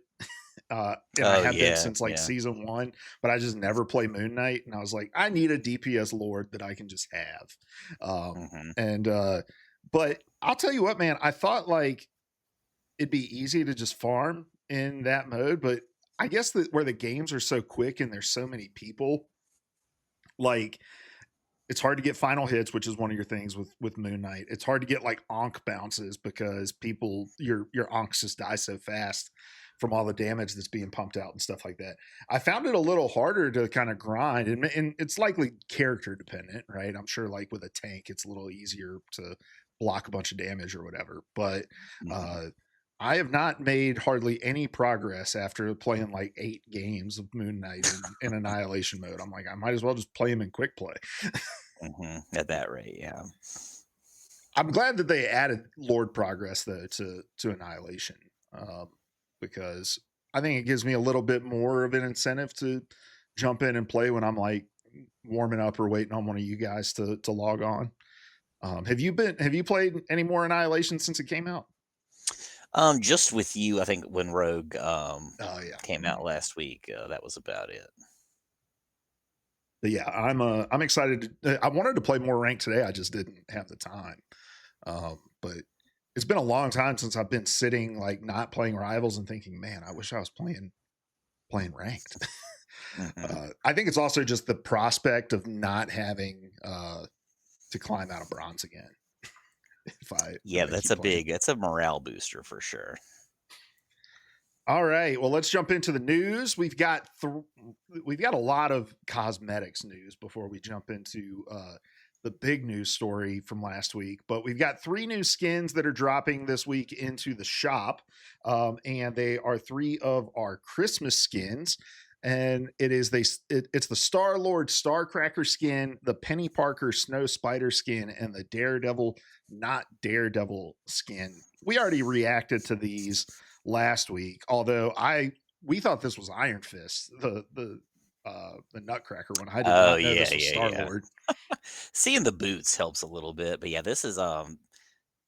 Speaker 1: And I
Speaker 2: Oh
Speaker 1: have been
Speaker 2: yeah,
Speaker 1: since like
Speaker 2: yeah.
Speaker 1: season 1, but I just never play Moon Knight. And I was like, I need a DPS Lord that I can just have.
Speaker 2: Hmm.
Speaker 1: And But I'll tell you what, man, I thought like it'd be easy to just farm in that mode, but I guess that where the games are so quick and there's so many people, like it's hard to get final hits, which is one of your things with Moon Knight. It's hard to get like onk bounces because your onks just die so fast from all the damage that's being pumped out and stuff like that. I found it a little harder to kind of grind, and it's likely character dependent, right? I'm sure like with a tank, it's a little easier to block a bunch of damage or whatever. But
Speaker 2: Hmm.
Speaker 1: uh, I have not made hardly any progress after playing like 8 games of Moon Knight in Annihilation mode. I'm like, I might as well just play him in quick play.
Speaker 2: Hmm. At that rate, yeah.
Speaker 1: I'm glad that they added Lord Progress though to Annihilation, um, because I think it gives me a little bit more of an incentive to jump in and play when I'm like warming up or waiting on one of you guys to log on. Have you played any more Annihilation since it came out?
Speaker 2: Just with you, I think when Rogue
Speaker 1: Oh yeah,
Speaker 2: came out last week, that was about it.
Speaker 1: but yeah, I'm excited. I wanted to play more ranked today. I just didn't have the time. But it's been a long time since I've been sitting like not playing rivals and thinking, man, I wish I was playing ranked.
Speaker 2: Hmm.
Speaker 1: I think it's also just the prospect of not having to climb out of bronze again if
Speaker 2: Yeah,
Speaker 1: I keep playing.
Speaker 2: that's a morale booster for sure.
Speaker 1: All right, well, let's jump into the news. We've got a lot of cosmetics news before we jump into the big news story from last week. But we've got 3 new skins that are dropping this week into the shop, and they are 3 of our Christmas skins. And it's the Star Lord Starcracker skin, the Penny Parker Snow Spider skin, and the Daredevil not Daredevil skin. We already reacted to these last week. Although we thought this was Iron Fist, the Nutcracker one. I did
Speaker 2: Oh
Speaker 1: not know
Speaker 2: yeah,
Speaker 1: this was
Speaker 2: yeah,
Speaker 1: Star
Speaker 2: yeah.
Speaker 1: Lord.
Speaker 2: Seeing the boots helps a little bit, but yeah, this is I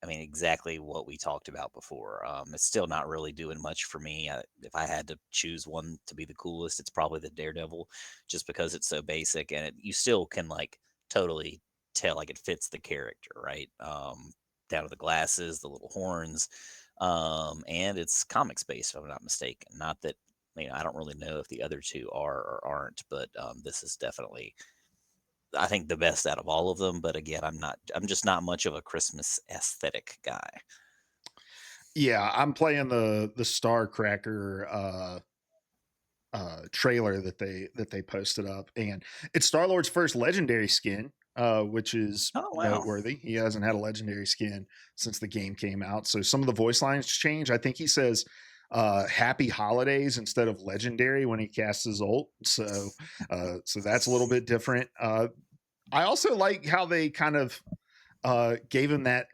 Speaker 2: mean exactly what we talked about before. It's still not really doing much for me. If I had to choose one to be the coolest, it's probably the Daredevil, just because it's so basic and you still can like totally tell like it fits the character, right? Down to the glasses, the little horns, and it's comics based, if I'm not mistaken. Not that I don't really know if the other two are or aren't, but this is definitely I think the best out of all of them, but again, I'm just not much of a Christmas aesthetic guy.
Speaker 1: Yeah, I'm playing the Starcracker trailer that they posted up, and it's Star Lord's first legendary skin, which is
Speaker 2: Oh wow.
Speaker 1: noteworthy. He hasn't had a legendary skin since the game came out, so some of the voice lines change. I think he says happy holidays instead of legendary when he casts his ult, so that's a little bit different. I also like how they kind of gave him that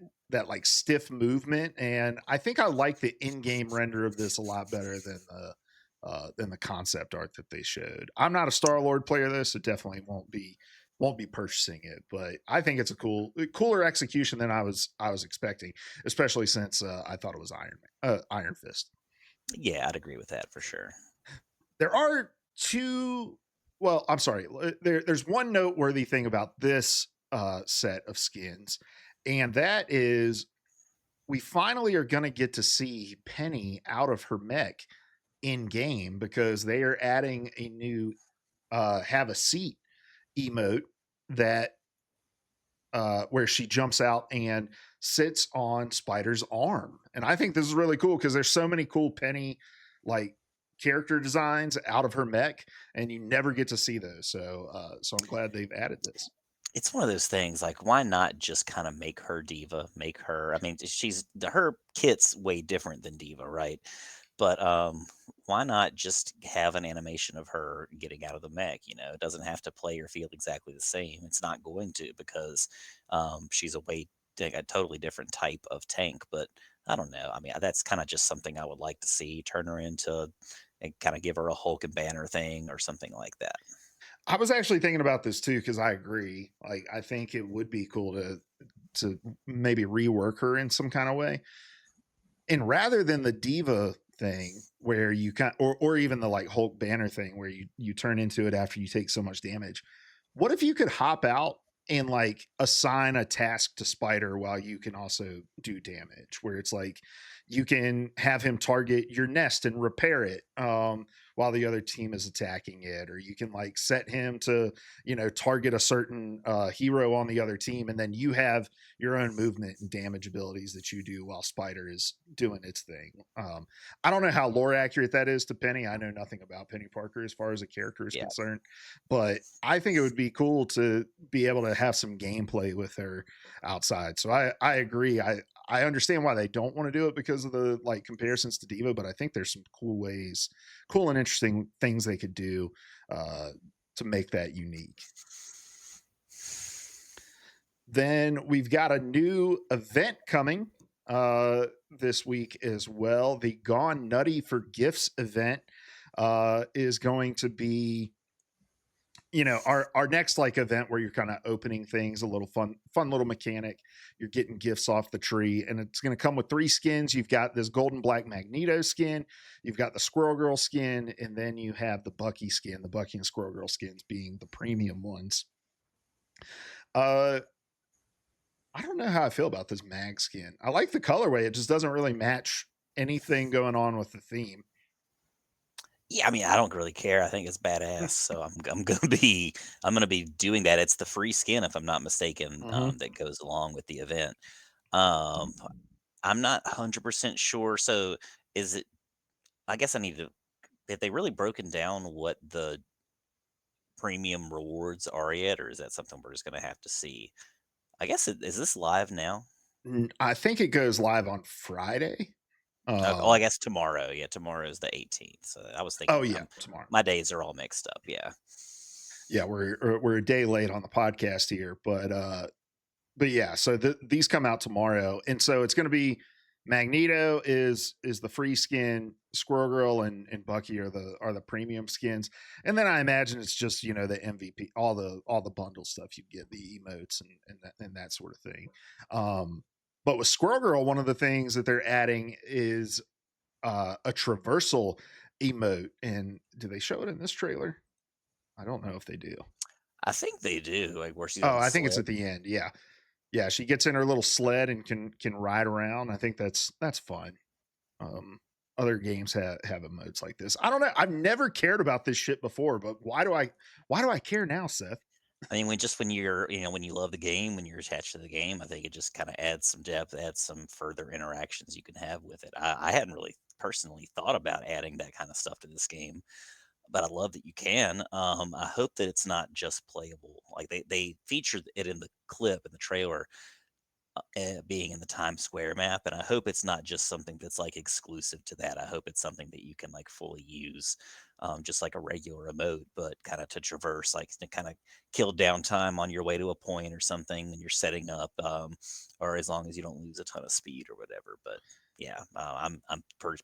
Speaker 1: like stiff movement, and I think I like the in-game render of this a lot better than the concept art that they showed. I'm not a Star Lord player though, so definitely won't be purchasing it, but I think it's a cooler execution than I was expecting, especially since I thought it was Iron Fist.
Speaker 2: Yeah, I'd agree with that for sure.
Speaker 1: There are two. Well, I'm sorry. There's one noteworthy thing about this set of skins, and that is we finally are going to get to see Penny out of her mech in game because they are adding a new have a seat emote that where she jumps out and sits on Spider's arm. And I think this is really cool because there's so many cool Penny like character designs out of her mech, and you never get to see those. So I'm glad they've added this.
Speaker 2: it's one of those things, like, why not just kinda make her diva, make her I mean, her kit's way different than diva, right? But, why not just have an animation of her getting out of the mech, you know? It doesn't have to play or feel exactly the same. It's not going to because, she's a totally different type of tank, but I don't know. I mean, that's kinda just something I would like to see, turn her into and kinda give her a Hulk and Banner thing or something like that.
Speaker 1: I was actually thinking about this too because I agree. Like, I think it would be cool to maybe rework her in some kind of way. And rather than the diva thing where you kind or even the like Hulk banner thing where you turn into it after you take so much damage, what if you could hop out and like assign a task to Spider while you can also do damage, where it's like you can have him target your nest and repair it while the other team is attacking it, or you can like set him to, target a certain hero on the other team, and then you have your own movement and damage abilities that you do while Spider is doing its thing. I don't know how lore accurate that is to Penny. I know nothing about Penny Parker as far as a character is
Speaker 2: Yeah.
Speaker 1: concerned, but I think it would be cool to be able to have some gameplay with her outside. So I agree. I understand why they don't want to do it because of the like comparisons to Diva, but I think there's some cool and interesting things they could do uh, to make that unique. Then we've got a new event coming this week as well. The Gone Nutty for Gifts event is going to be, our next like event where you're kind of opening things, a little fun little mechanic. You're getting gifts off the tree, and it's going to come with 3 skins. You've got this golden black Magneto skin, you've got the Squirrel Girl skin, and then you have the Bucky skin. The Bucky and Squirrel Girl skins being the premium ones. Uh, I don't know how I feel about this mag skin. I like the colorway. It just doesn't really match anything going on with the theme.
Speaker 2: Yeah, I mean, I don't really care. I think it's badass, so I'm gonna be doing that. It's the free skin, if I'm not mistaken,
Speaker 1: Mm-hmm.
Speaker 2: that goes along with the event. Um, I'm not 100% sure. So is it? I guess I need to. Have they really broken down what the premium rewards are yet, or is that something we're just gonna have to see? Is this live now?
Speaker 1: I think it goes live on Friday.
Speaker 2: Oh, I guess tomorrow. Yeah, tomorrow is the 18th. So I was
Speaker 1: Oh
Speaker 2: thinking,
Speaker 1: yeah, tomorrow.
Speaker 2: my days are all mixed up. Yeah.
Speaker 1: Yeah, we're a day late on the podcast here, but yeah, so these come out tomorrow, and so it's going to be Magneto is the free skin, Squirrel Girl and Bucky are the premium skins, and then I imagine it's just the MVP, all the bundle stuff you get, the emotes and that sort of thing. But with Squirrel Girl, one of the things that they're adding is a traversal emote, and do they show it in this trailer? I don't know if they do.
Speaker 2: I think they do, like, where she's
Speaker 1: Oh,
Speaker 2: on the
Speaker 1: I think it's
Speaker 2: sled.
Speaker 1: at the end. Yeah. Yeah, she gets in her little sled and can ride around. I think that's fun. Um, Other games have emotes like this. I don't know. I've never cared about this shit before, but why do I care now, Seth?
Speaker 2: I mean, when you're when you love the game, when you're attached to the game, I think it just kinda adds some depth, adds some further interactions you can have with it. I hadn't really personally thought about adding that kinda stuff to this game, but I love that you can. I hope that it's not just playable. Like, they featured it in the clip, in the trailer, being in the Times Square map, and I hope it's not just something that's like exclusive to that. I hope it's something that you can like fully use, just like a regular emote, but kind of to traverse, like to kind of kill downtime on your way to a point or something when you're setting up, or as long as you don't lose a ton of speed or whatever. But yeah,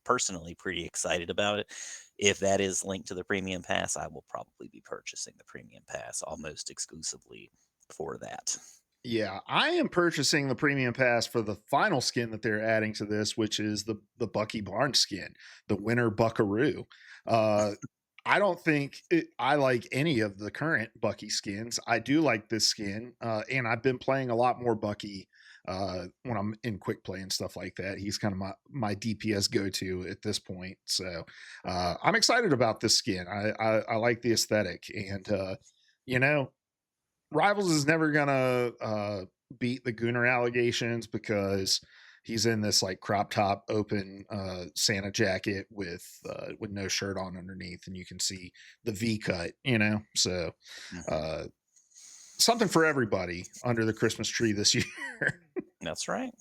Speaker 2: personally pretty excited about it. If that is linked to the premium pass, I will probably be purchasing the premium pass almost exclusively for that.
Speaker 1: Yeah, I am purchasing the premium pass for the final skin that they're adding to this, which is the Bucky Barnes skin, the Winter Buckaroo. Uh, I don't think I like any of the current Bucky skins. I do like this skin, and I've been playing a lot more Bucky when I'm in quick play and stuff like that. He's kind of my DPS go to at this point. So I'm excited about this skin. I like the aesthetic, and you know Rivals is never gonna beat the Gunner allegations because he's in this like crop top open Santa jacket with no shirt on underneath, and you can see the V cut. So
Speaker 2: Mhm.
Speaker 1: uh, something for everybody under the Christmas tree this year.
Speaker 2: That's right.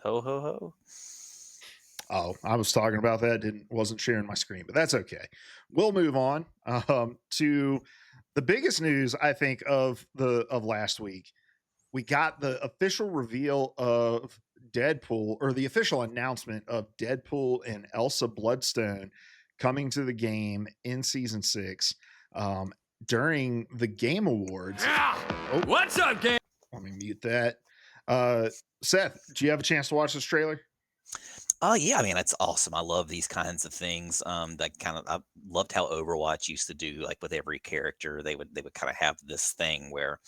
Speaker 2: Ho ho ho.
Speaker 1: Oh, I was talking about that. Wasn't sharing my screen, but that's okay. We'll move on to the biggest news I think of last week. We got the official reveal of Deadpool, or the official announcement of Deadpool and Elsa Bloodstone coming to the game in season 6 during the Game Awards. Oh,
Speaker 3: what's up, game?
Speaker 1: let me mute that. Seth, do you have a chance to watch this trailer?
Speaker 2: Oh yeah, I mean that's awesome. I love these kinds of things. That kind of I loved how Overwatch used to do, like with every character, they would kind of have this thing where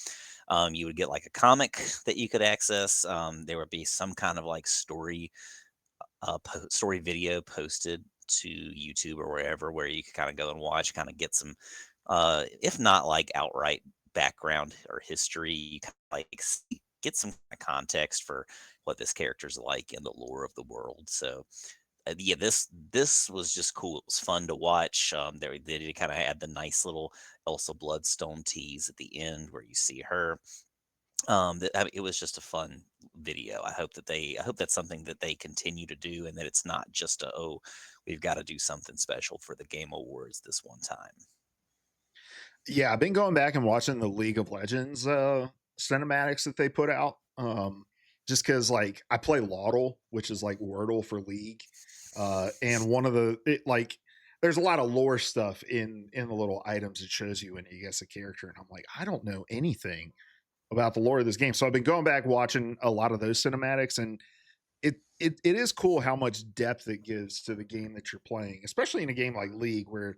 Speaker 2: you would get like a comic that you could access. There would be some kind of like story video posted to YouTube or wherever where you could kind of go and watch, kind of get some, if not like outright background or history, you kind of like get some kind of context for what this character's like in the lore of the world. So yeah, this was just cool. It was fun to watch. They kind of had the nice little Elsa Bloodstone tease at the end where you see her. I mean, it was just a fun video. I hope that's something that they continue to do, and that it's not just we've got to do something special for the Game Awards this one time.
Speaker 1: Yeah, I've been going back and watching the League of Legends cinematics that they put out. Just because like I play Laudle, which is like Wordle for League. And one of there's a lot of lore stuff in the little items it shows you when you guess a character. And I'm like, I don't know anything about the lore of this game. So I've been going back watching a lot of those cinematics, and it is cool how much depth it gives to the game that you're playing, especially in a game like League where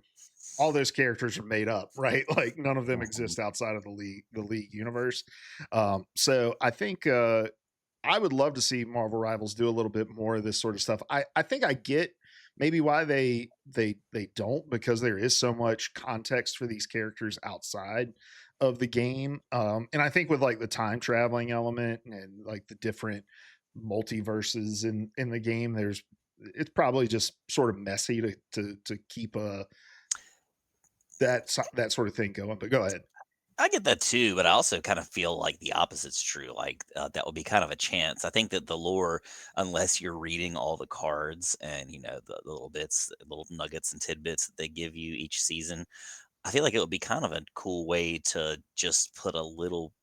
Speaker 1: all those characters are made up, right? Like none of them
Speaker 2: Mhm.
Speaker 1: exist outside of the league universe. So I think I would love to see Marvel Rivals do a little bit more of this sort of stuff. I think I get maybe why they don't, because there is so much context for these characters outside of the game. And I think with like the time traveling element and like the different multiverses in the game, it's probably just sort of messy to keep that sort of thing going. But go ahead.
Speaker 2: I get that too, but I also kind of feel like the opposite's true. Like that would be kind of a chance. I think that the lore, unless you're reading all the cards and the little bits, little nuggets and tidbits that they give you each season, I feel like it would be kind of a cool way to just put a little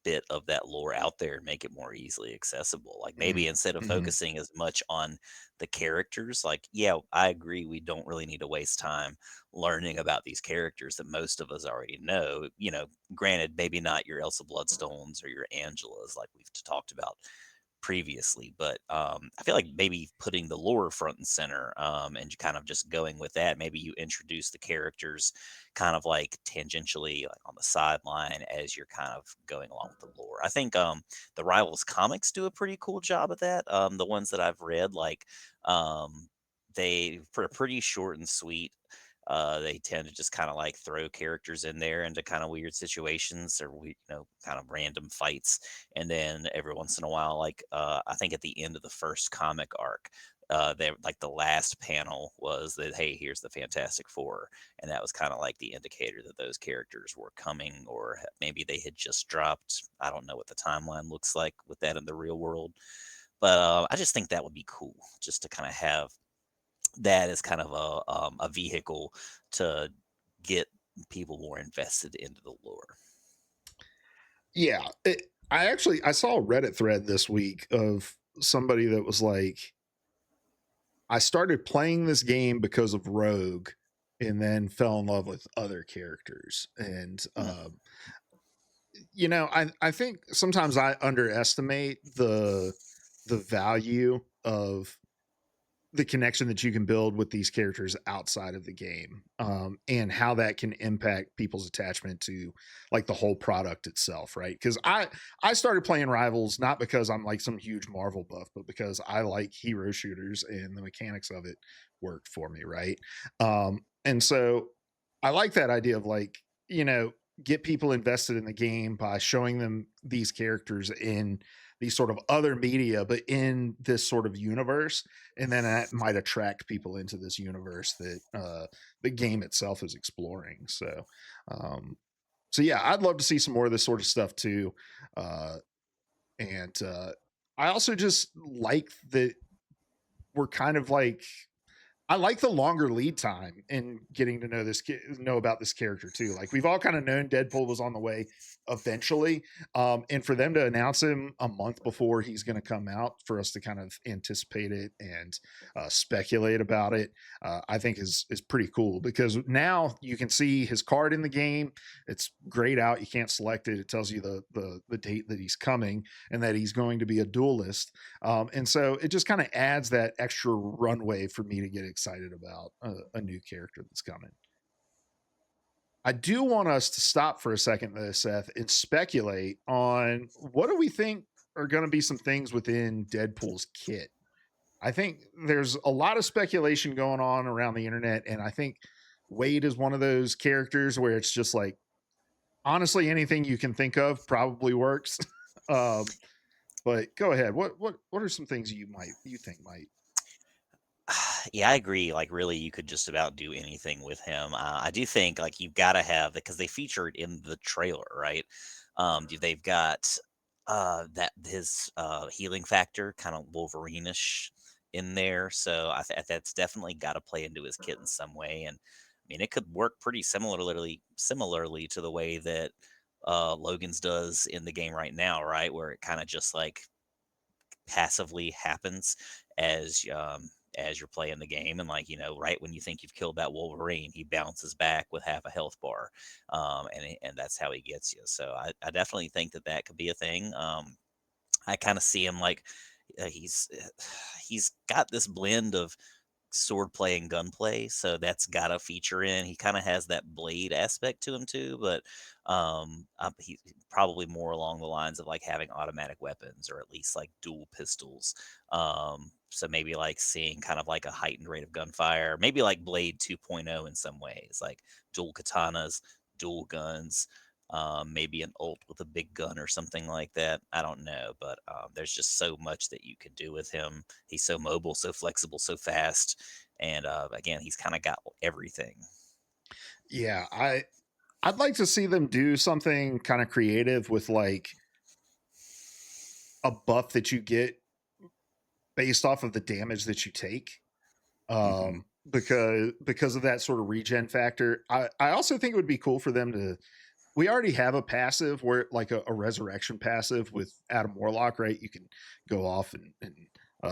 Speaker 2: bit of that lore out there and make it more easily accessible. Like maybe instead of
Speaker 1: Mm-hmm.
Speaker 2: focusing as much on the characters, like, yeah, I agree, we don't really need to waste time learning about these characters that most of us already know. Granted, maybe not your Elsa Bloodstones or your Angelas like we've talked about previously, but I feel like maybe putting the lore front and center, and kind of just going with that. Maybe you introduce the characters kind of like tangentially, like on the sideline, as you're kind of going along with the lore. I think the Rivals comics do a pretty cool job of that. The ones that I've read, like they pretty short and sweet. They tend to just kind of like throw characters in there into kind of weird situations, or kind of random fights. And then every once in a while, like I think at the end of the first comic arc, they like the last panel was that, hey, here's the Fantastic Four, and that was kind of like the indicator that those characters were coming, or maybe they had just dropped. I don't know what the timeline looks like with that in the real world, but I just think that would be cool, just to kind of have that as kind of a vehicle to get people more invested into the lore.
Speaker 1: Yeah, I saw a Reddit thread this week of somebody that was like, I started playing this game because of Rogue, and then fell in love with other characters. And
Speaker 2: Hmm.
Speaker 1: I think sometimes I underestimate the value of the connection that you can build with these characters outside of the game, and how that can impact people's attachment to like the whole product itself, right? Because I started playing Rivals not because I'm like some huge Marvel buff, but because I like hero shooters and the mechanics of it worked for me, right? And so I like that idea of like, get people invested in the game by showing them these characters in these sort of other media, but in this sort of universe, and then that might attract people into this universe that the game itself is exploring. So, um, So yeah, I'd love to see some more of this sort of stuff too. Uh, and I also just like that we're kind of like I like the longer lead time in getting to know about this character too. Like we've all kind of known Deadpool was on the way eventually, and for them to announce him a month before he's going to come out, for us to kind of anticipate it and speculate about it, I think is pretty cool because now you can see his card in the game. It's grayed out. You can't select it. It tells you the date that he's coming and that he's going to be a duelist, and so it just kind of adds that extra runway for me to get excited about a new character that's coming. I do want us to stop for a second, though, Seth, and speculate on what do we think are going to be some things within Deadpool's kit. I think there's a lot of speculation going on around the internet, and I think Wade is one of those characters where it's just like, honestly, anything you can think of probably works. um, but go ahead. What are some things you think might?
Speaker 2: Yeah, I agree. Like, really, you could just about do anything with him. I do think like you've got to have because they featured in the trailer, right? They've got that his healing factor, kind of Wolverine-ish in there. So that's definitely got to play into his kit in some way. And I mean, it could work pretty similarly to the way that Logan's does in the game right now, right? Where it kind of just like passively happens as as you're playing the game, and like right when you think you've killed that Wolverine, he bounces back with half a health bar, and that's how he gets you. So I definitely think that that could be a thing. I kind of see him like he's got this blend of swordplay and gunplay, so that's got a feature in. He kind of has that blade aspect to him too, but he's probably more along the lines of like having automatic weapons or at least like dual pistols. So maybe like seeing kind of like a heightened rate of gunfire, maybe like Blade 2.0 in some ways, like dual katanas, dual guns. Maybe an ult with a big gun or something like that. I don't know, but there's just so much that you can do with him. He's so mobile, so flexible, so fast, and again, he's kind of got everything.
Speaker 1: Yeah, I'd like to see them do something kind of creative with like a buff that you get based off of the damage that you take.
Speaker 2: Hmm.
Speaker 1: Because of that sort of regen factor. I also think it would be cool for them to we already have a passive where like a resurrection passive with Adam Warlock, right? You can go off and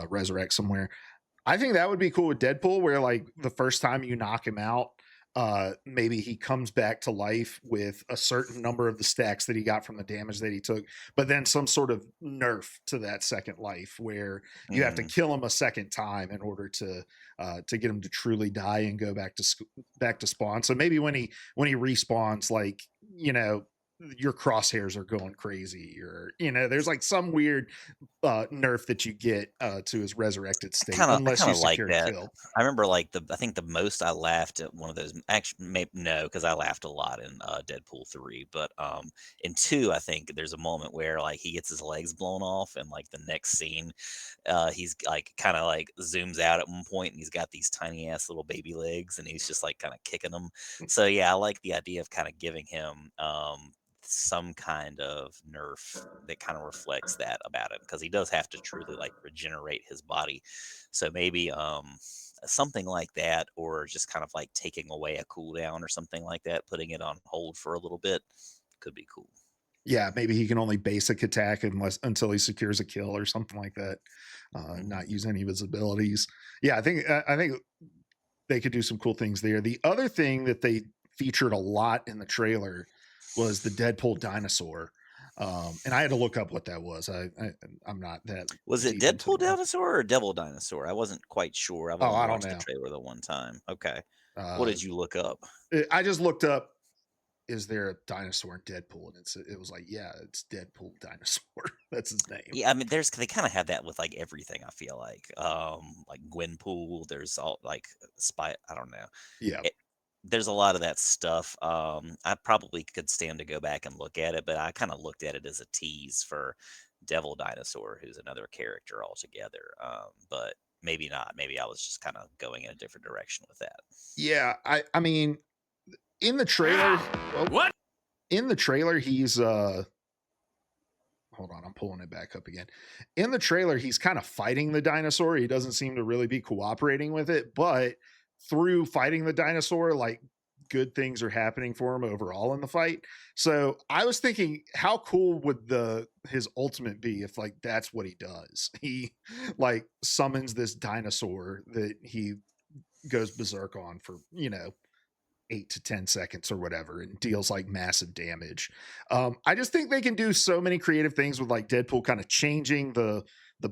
Speaker 1: resurrect somewhere. I think that would be cool with Deadpool, where like the first time you knock him out, maybe he comes back to life with a certain number of the stacks that he got from the damage that he took, but then some sort of nerf to that second life where you have to
Speaker 2: Mm.
Speaker 1: kill him a second time in order to get him to truly die and go back to spawn. So maybe when he respawns, like your crosshairs are going crazy, or there's like some weird nerf that you get to his resurrected state
Speaker 2: I
Speaker 1: unless
Speaker 2: kind
Speaker 1: you
Speaker 2: of like
Speaker 1: secure a
Speaker 2: that.
Speaker 1: kill.
Speaker 2: I remember like I think the most I laughed at one of those. Actually, maybe no, because I laughed a lot in Deadpool 3, but in 2, I think there's a moment where like he gets his legs blown off, and like the next scene, he's like kind of like zooms out at one point, and he's got these tiny ass little baby legs, and he's just like kind of kicking them. So yeah, I like the idea of kind of giving him some kind of nerf that kind of reflects that about him because he does have to truly like regenerate his body. So maybe something like that, or just kind of like taking away a cooldown or something like that, putting it on hold for a little bit could be cool.
Speaker 1: Yeah, maybe he can only basic attack until he secures a kill or something like that. Not
Speaker 2: Hmm.
Speaker 1: use any of his abilities. Yeah, I think they could do some cool things there. The other thing that they featured a lot in the trailer was the Deadpool dinosaur. And I had to look up what that was. I'm not that
Speaker 2: Was it
Speaker 1: deep into the
Speaker 2: Deadpool
Speaker 1: Marvel.
Speaker 2: dinosaur or Devil dinosaur? I wasn't quite sure. I've
Speaker 1: Oh,
Speaker 2: only
Speaker 1: I don't
Speaker 2: watched the
Speaker 1: know.
Speaker 2: trailer the one time. Okay. What
Speaker 1: Uh,
Speaker 2: did you look up?
Speaker 1: I just looked up, is there a dinosaur in Deadpool? And it was like, yeah, it's Deadpool dinosaur. That's his name.
Speaker 2: Yeah, I mean, they kind of have that with like everything. I feel like Gwenpool. There's all like spy. I don't know.
Speaker 1: Yeah.
Speaker 2: It, there's a lot of that stuff. I probably could stand to go back and look at it, but I kind of looked at it as a tease for Devil Dinosaur, who's another character altogether. But maybe not. Maybe I was just kind of going in a different direction with that.
Speaker 1: Yeah. I mean, in the trailer, oh,
Speaker 3: What?
Speaker 1: in the trailer, he's hold on, I'm pulling it back up again. In the trailer, he's kind of fighting the dinosaur. He doesn't seem to really be cooperating with it, but through fighting the dinosaur, like good things are happening for him overall in the fight. So I was thinking, how cool would the his ultimate be if like that's what he does? He like summons this dinosaur that he goes berserk on for, 8 to 10 seconds or whatever and deals like massive damage. I just think they can do so many creative things with like Deadpool kind of changing the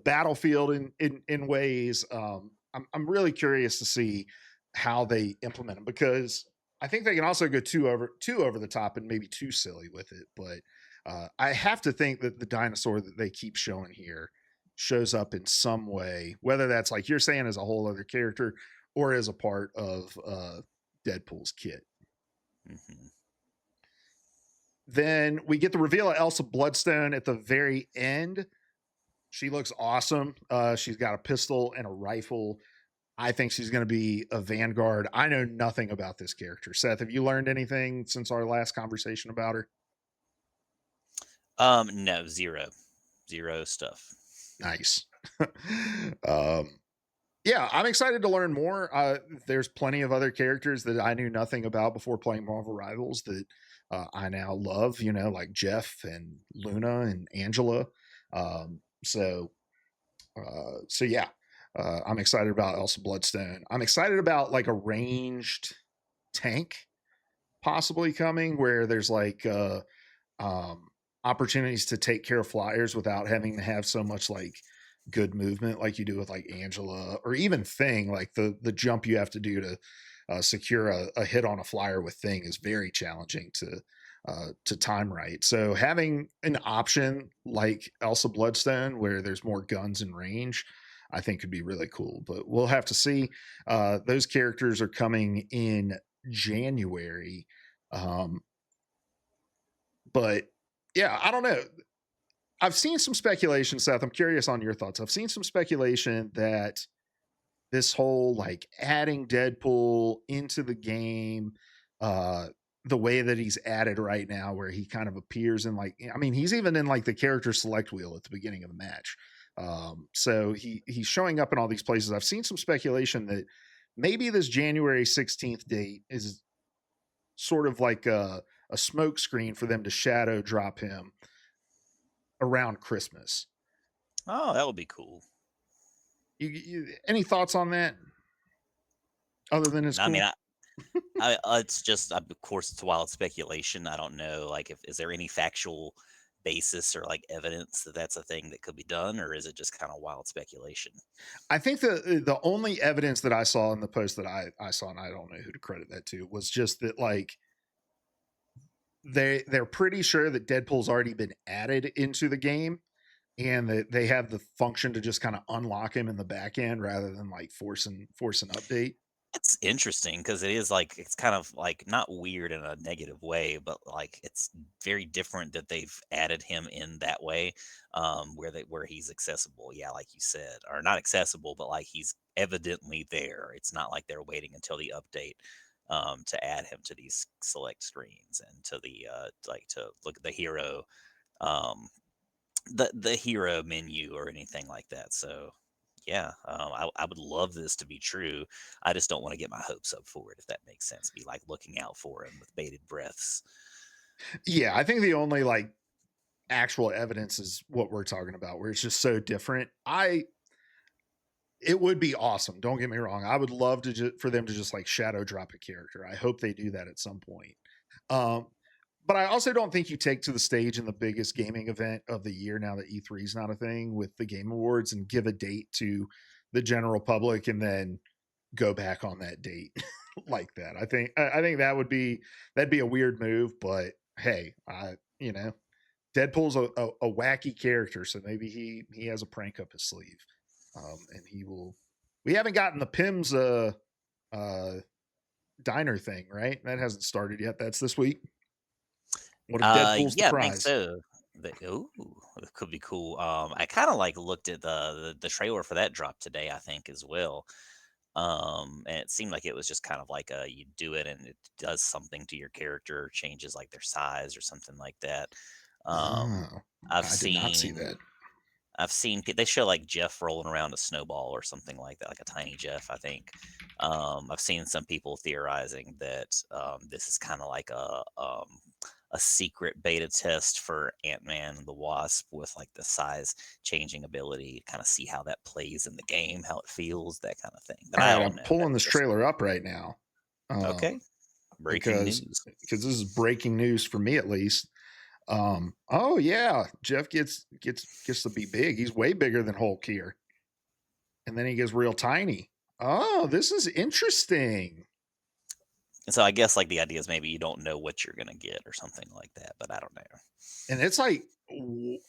Speaker 1: battlefield in ways. I'm really curious to see how they implement them because I think they can also go too over the top and maybe too silly with it. But I have to think that the dinosaur that they keep showing here shows up in some way, whether that's like you're saying as a whole other character or as a part of Deadpool's kit.
Speaker 2: Hmm.
Speaker 1: Then we get the reveal of Elsa Bloodstone at the very end. She looks awesome. She's got a pistol and a rifle. I think she's going to be a Vanguard. I know nothing about this character. Seth, have you learned anything since our last conversation about her?
Speaker 2: No, zero stuff.
Speaker 1: Nice. um, yeah, I'm excited to learn more. There's plenty of other characters that I knew nothing about before playing Marvel Rivals that I now love, like Jeff and Luna and Angela. So yeah, I'm excited about Elsa Bloodstone. I'm excited about like a ranged tank possibly coming where there's like um, opportunities to take care of flyers without having to have so much like good movement like you do with like Angela or even Thing. Like the jump you have to do to secure a hit on a flyer with Thing is very challenging to time right. So having an option like Elsa Bloodstone where there's more guns and range, I think could be really cool. But we'll have to see. Those characters are coming in January. Um, but yeah, I don't know. I've seen some speculation, Seth. I'm curious on your thoughts. I've seen some speculation that this whole like adding Deadpool into the game, uh, the way that he's added right now, where he kind of appears in like, I mean, he's even in like the character select wheel at the beginning of the match. So he's showing up in all these places. I've seen some speculation that maybe this January 16th date is sort of like a smoke screen for them to shadow drop him around Christmas.
Speaker 2: Oh, that would be cool.
Speaker 1: Any thoughts on that other than it's
Speaker 2: I mean,
Speaker 1: cool?
Speaker 2: it's just, of course, it's wild speculation. I don't know, like, if is there any factual basis or like evidence that that's a thing that could be done, or is it just kind of wild speculation?
Speaker 1: I think the only evidence that I saw in the post that I saw, and I don't know who to credit that to, was just that like they're pretty sure that Deadpool's already been added into the game and that they have the function to just kind of unlock him in the back end rather than like force an update.
Speaker 2: It's interesting because it is like it's kind of like not weird in a negative way, but like it's very different that they've added him in that way, where he's accessible. Yeah, like you said, or not accessible, but like he's evidently there. It's not like they're waiting until the update to add him to these select screens and to the like to look at the hero um, the hero menu or anything like that. So yeah, I would love this to be true. I just don't want to get my hopes up for it, if that makes sense. Be like looking out for him with bated breaths.
Speaker 1: Yeah, I think the only like actual evidence is what we're talking about, where it's just so different. It would be awesome. Don't get me wrong. I would love for them to just like shadow drop a character. I hope they do that at some point. Um, but I also don't think you take to the stage in the biggest gaming event of the year now that E3 is not a thing with the Game Awards and give a date to the general public and then go back on that date like that. I think that'd be a weird move, but hey, Deadpool's a wacky character, so maybe he has a prank up his sleeve, and he will. We haven't gotten the Pim's uh, diner thing, right? That hasn't started yet. That's this week. What if Deadpool's the
Speaker 2: Yeah, I think
Speaker 1: prize?
Speaker 2: so. Ooh, it could be cool. I kind of like looked at the trailer for that drop today, I think, as well. And it seemed like it was just kind of like you do it and it does something to your character, changes like their size or something like that. Um,
Speaker 1: Oh,
Speaker 2: I've
Speaker 1: I did not see
Speaker 2: seen
Speaker 1: that.
Speaker 2: they show like Jeff rolling around a snowball or something like that, like a tiny Jeff, I think. I've seen some people theorizing that this is kind of like a secret beta test for Ant-Man and the Wasp with like the size changing ability, kind of see how that plays in the game, how it feels, that kind of thing. But
Speaker 1: All
Speaker 2: I
Speaker 1: right,
Speaker 2: don't
Speaker 1: I'm
Speaker 2: know.
Speaker 1: pulling
Speaker 2: That's
Speaker 1: this
Speaker 2: just
Speaker 1: trailer up right now.
Speaker 2: okay. Breaking
Speaker 1: Because
Speaker 2: news.
Speaker 1: this is breaking news for me at least. Oh yeah, Jeff gets to be big. He's way bigger than Hulk here, and then he gets real tiny. Oh, this is interesting.
Speaker 2: And so I guess like the idea is maybe you don't know what you're gonna get or something like that, but I don't know.
Speaker 1: And it's like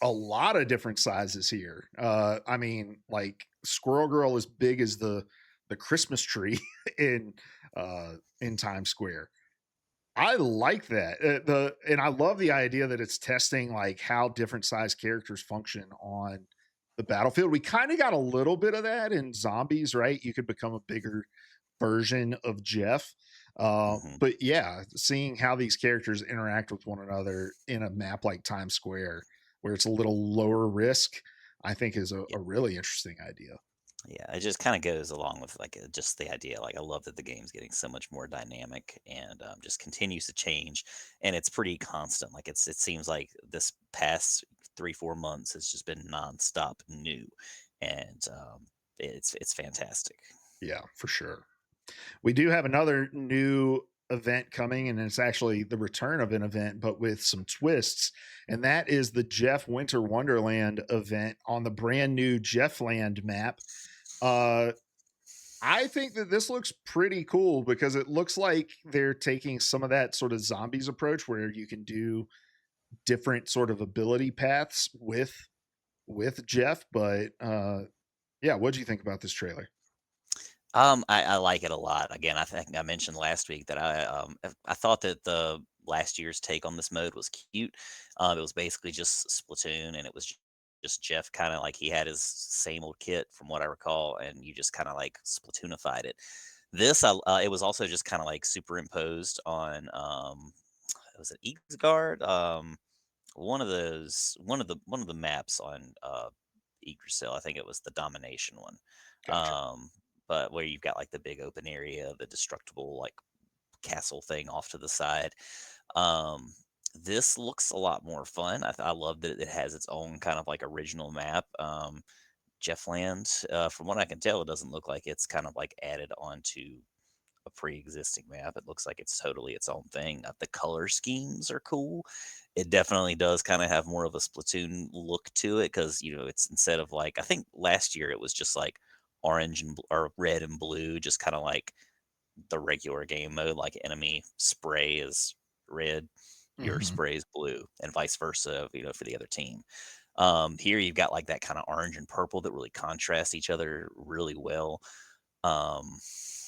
Speaker 1: a lot of different sizes here. I mean, like Squirrel Girl is big as the Christmas tree in in Times Square. I like that. And I love the idea that it's testing like how different size characters function on the battlefield. We kind of got a little bit of that in Zombies, right? You could become a bigger version of Jeff.
Speaker 2: Hmm.
Speaker 1: But yeah, seeing how these characters interact with one another in a map like Times Square, where it's a little lower risk, I think is a really interesting idea.
Speaker 2: Yeah, it just kind of goes along with like just the idea. Like, I love that the game's getting so much more dynamic and just continues to change, and it's pretty constant. Like, it seems like this past 3 4 months has just been nonstop new, and it's fantastic.
Speaker 1: Yeah, for sure. We do have another new event coming, and it's actually the return of an event, but with some twists. And that is the Jeff Winter Wonderland event on the brand new Jeffland map. Uh, I think that this looks pretty cool because it looks like they're taking some of that sort of zombies approach where you can do different sort of ability paths with Jeff. But yeah, what do you think about this trailer?
Speaker 2: I like it a lot. Again, I think I mentioned last week that I thought that the last year's take on this mode was cute. It was basically just Splatoon, and it was just Jeff kind of like he had his same old kit from what I recall, and you just kind of like Splatoonified it. It was also just kind of like superimposed on it was an Eagsguard, one of the maps on Yggdrasil. I think it was the Domination one.
Speaker 1: Gotcha.
Speaker 2: But where you've got like the big open area, the destructible like castle thing off to the side. Um, this looks a lot more fun. I love that it has its own kind of like original map. Jeffland, from what I can tell, it doesn't look like it's kind of like added onto a pre-existing map. It looks like it's totally its own thing. The color schemes are cool. It definitely does kind of have more of a Splatoon look to it because it's instead of like I think last year it was just like orange and or red and blue, just kind of like the regular game mode. Like enemy spray is red, your
Speaker 1: Hmm.
Speaker 2: spray is blue, and vice versa. For the other team. Here you've got like that kind of orange and purple that really contrast each other really well. Um,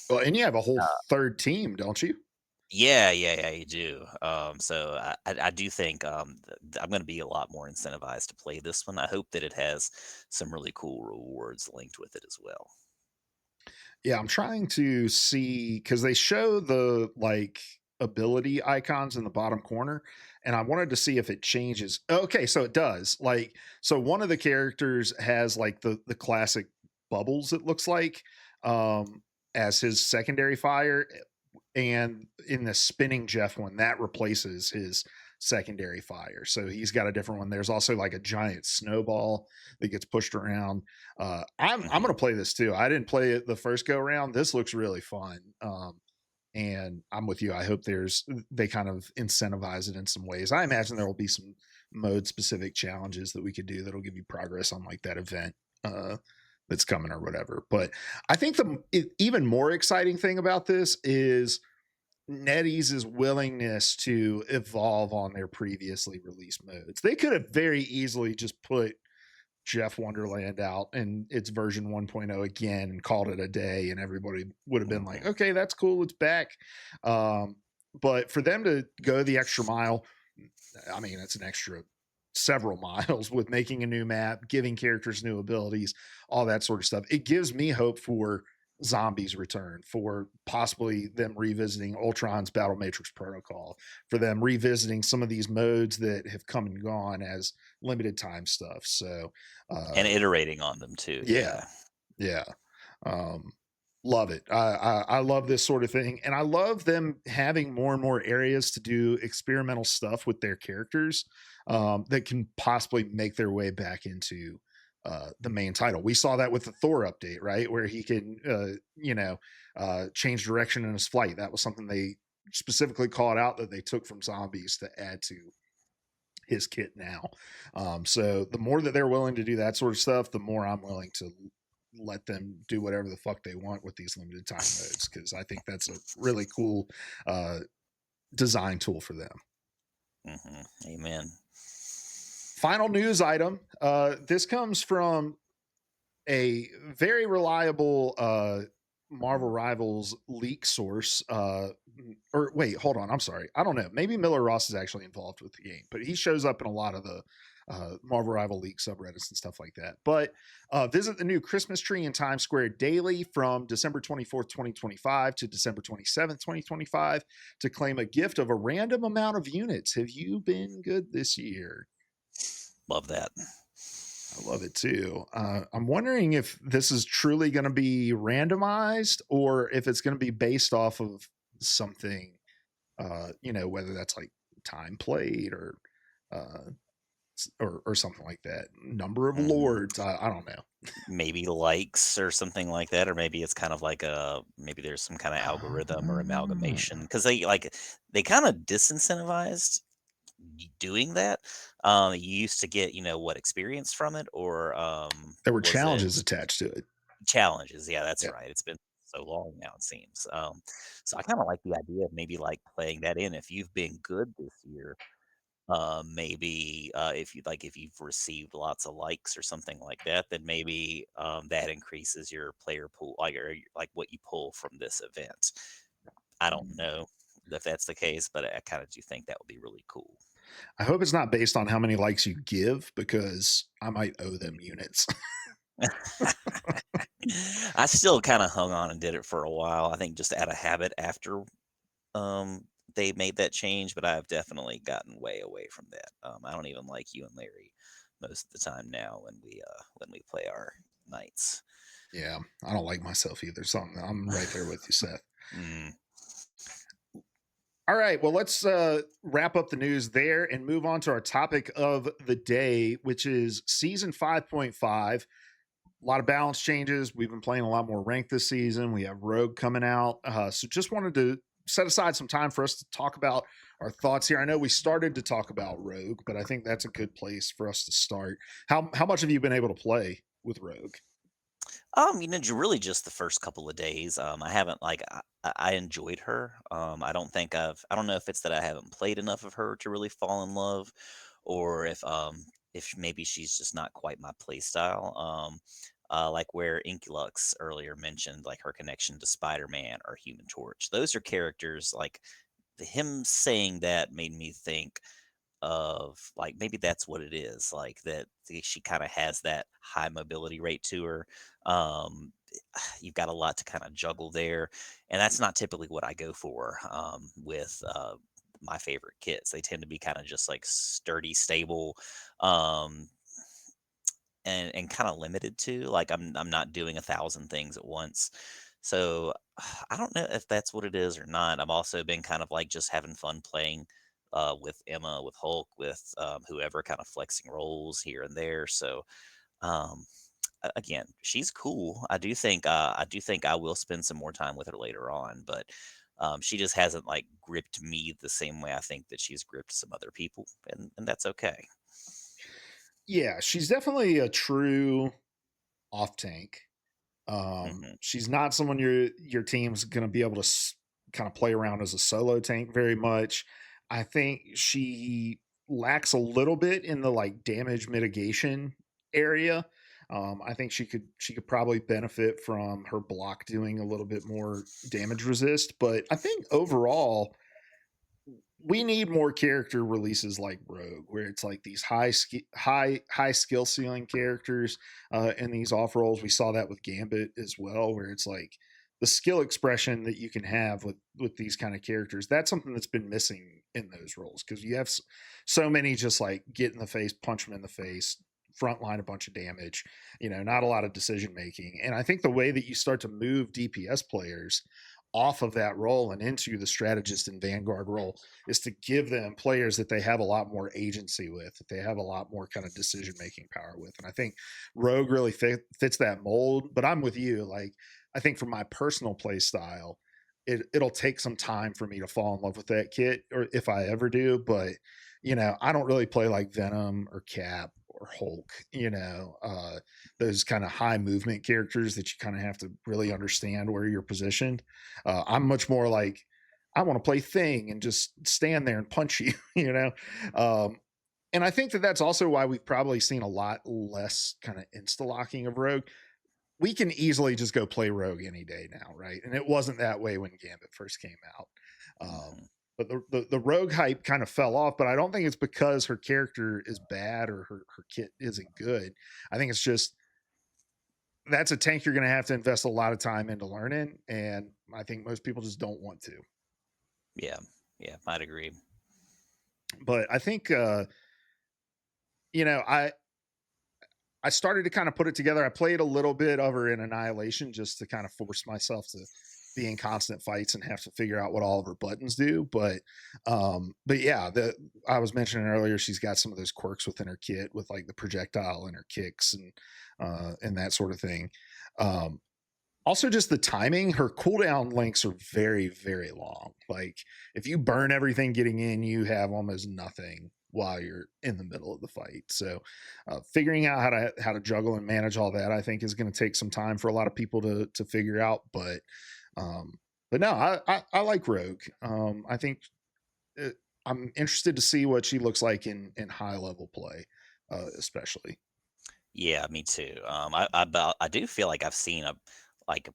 Speaker 1: Well, and you have a whole third team, don't you?
Speaker 2: Yeah, yeah, yeah, you do. So I do think I'm going to be a lot more incentivized to play this one. I hope that it has some really cool rewards linked with it as well.
Speaker 1: Yeah, I'm trying to see because they show the like ability icons in the bottom corner, and I wanted to see if it changes. Okay, so it does. Like, so one of the characters has like the classic bubbles, it looks like, um, as his secondary fire, and in the spinning Jeff one, that replaces his secondary fire. So he's got a different one. There's also like a giant snowball that gets pushed around. I'm
Speaker 2: Hmm.
Speaker 1: gonna play this too. I didn't play it the first go around. This looks really fun. And I'm with you. I hope they kind of incentivize it in some ways. I imagine there will be some mode specific challenges that we could do that'll give you progress on like that event that's coming or whatever. But I think even more exciting thing about this is NetEase's willingness to evolve on their previously released modes. They could have very easily just put Jeff Wonderland out and its version 1.0 again and called it a day, and everybody would have been like,
Speaker 2: Hmm.
Speaker 1: okay, that's cool, it's back. But for them to go the extra mile, I mean, it's an extra several miles with making a new map, giving characters new abilities, all that sort of stuff. It gives me hope for zombies return, for possibly them revisiting Ultron's Battle Matrix protocol, for them revisiting some of these modes that have come and gone as limited time stuff. So,
Speaker 2: And iterating on them too.
Speaker 1: yeah,
Speaker 2: Yeah.
Speaker 1: yeah. Um, love it. I love this sort of thing, and I love them having more and more areas to do experimental stuff with their characters that can possibly make their way back into the main title. We saw that with the Thor update, right, where he can, change direction in his flight. That was something they specifically called out that they took from zombies to add to his kit now. So the more that they're willing to do that sort of stuff, the more I'm willing to let them do whatever the fuck they want with these limited time modes, because I think that's a really cool design tool for them.
Speaker 2: Amen.
Speaker 1: Final news item. This comes from a very reliable Marvel Rivals leak source. Or wait, hold on. I'm sorry. I don't know. Maybe Miller Ross is actually involved with the game, but he shows up in a lot of the Marvel Rival League subreddits and stuff like that. But visit the new Christmas tree in Times Square daily from December 24th, 2025 to December 27th, 2025 to claim a gift of a random amount of units. Have you been good this year?
Speaker 2: Love that.
Speaker 1: I love it too. I'm wondering if this is truly going to be randomized or if it's going to be based off of something, whether that's like time played uh, or something like that. Number of lords. I don't know.
Speaker 2: Maybe likes or something like that, or maybe it's kind of like maybe there's some kind of algorithm or amalgamation because they kind of disincentivized doing that. You used to get, what experience from it, or
Speaker 1: There were
Speaker 2: was it
Speaker 1: challenges attached to it.
Speaker 2: challenges? Yeah, that's
Speaker 1: Yeah.
Speaker 2: right. It's been so long now, it seems. So I kind of like the idea of maybe like playing that in if you've been good this year. Maybe if you've received lots of likes or something like that, then maybe that increases your player pool, like what you pull from this event. I don't know if that's the case, but I kind of do think that would be really cool.
Speaker 1: I hope it's not based on how many likes you give, because I might owe them units.
Speaker 2: I still kind of hung on and did it for a while. I think just out of habit after they made that change, but I've definitely gotten way away from that. I don't even like you and Larry most of the time now when we play our nights.
Speaker 1: Yeah, I don't like myself either. So I'm right there with you, Seth.
Speaker 2: Mm.
Speaker 1: All right, well, let's wrap up the news there and move on to our topic of the day, which is season 5.5. A lot of balance changes. We've been playing a lot more ranked this season. We have Rogue coming out. So just wanted to set aside some time for us to talk about our thoughts here. I know we started to talk about Rogue, but I think that's a good place for us to start. How much have you been able to play with Rogue?
Speaker 2: Really just the first couple of days. I haven't I enjoyed her. I don't know if it's that I haven't played enough of her to really fall in love, or if maybe she's just not quite my play style. Like where Inkulux earlier mentioned, like her connection to Spider-Man or Human Torch. Those are characters like him saying that made me think of like maybe that's what it is, like that she kind of has that high mobility rate to her. um you've got a lot to kind of juggle there, and that's not typically what I go for with my favorite kits. They tend to be kind of just like sturdy, stable, um and kind of limited to like I'm not doing 1,000 things at once. So I don't know if that's what it is or not. I've also been kind of like just having fun playing with Emma, with Hulk, with whoever, kind of flexing roles here and there. So um, again, she's cool. I do think I will spend some more time with her later on, but she just hasn't like gripped me the same way I think that she's gripped some other people, and that's okay.
Speaker 1: Yeah, she's definitely a true off tank.
Speaker 2: Hmm.
Speaker 1: She's not someone your team's going to be able to kind of play around as a solo tank very much. I think she lacks a little bit in the like damage mitigation area. I think she could probably benefit from her block doing a little bit more damage resist, but I think overall we need more character releases like Rogue, where it's like these high skill ceiling characters in these off rolls. We saw that with Gambit as well, where it's like the skill expression that you can have with these kind of characters, that's something that's been missing in those roles, because you have so many just like get in the face, punch them in the face, frontline a bunch of damage, not a lot of decision making. And I think the way that you start to move DPS players off of that role and into the strategist and vanguard role is to give them players that they have a lot more agency with, that they have a lot more kind of decision making power with. And I think Rogue really fits that mold. But I'm with you. Like, I think for my personal play style, it'll take some time for me to fall in love with that kit, or if I ever do. But I don't really play like Venom or Cap or Hulk. Those kind of high movement characters that you kind of have to really understand where you're positioned. I'm much more like, I want to play Thing and just stand there and punch you. Um, and I think that that's also why we've probably seen a lot less kind of insta locking of Rogue. We can easily just go play Rogue any day now, right? And it wasn't that way when Gambit first came out.
Speaker 2: Mhm.
Speaker 1: But the Rogue hype kind of fell off, but I don't think it's because her character is bad or her kit isn't good. I think it's just that's a tank you're going to have to invest a lot of time into learning, and I think most people just don't want to.
Speaker 2: Yeah, yeah, I'd agree.
Speaker 1: But I think you know, I started to kind of put it together. I played a little bit of her in Annihilation just to kind of force myself to be in constant fights and have to figure out what all of her buttons do. But yeah, the I was mentioning earlier, she's got some of those quirks within her kit with like the projectile and her kicks and that sort of thing. Um, Also, just the timing, her cooldown links are very, very long. Like, if you burn everything getting in, you have almost nothing while you're in the middle of the fight. So, figuring out how to juggle and manage all that, I think, is going to take some time for a lot of people to figure out. Um, but no, I like Rogue. I think it, I'm interested to see what she looks like in high level play, especially.
Speaker 2: Yeah, me too. I do feel like I've seen a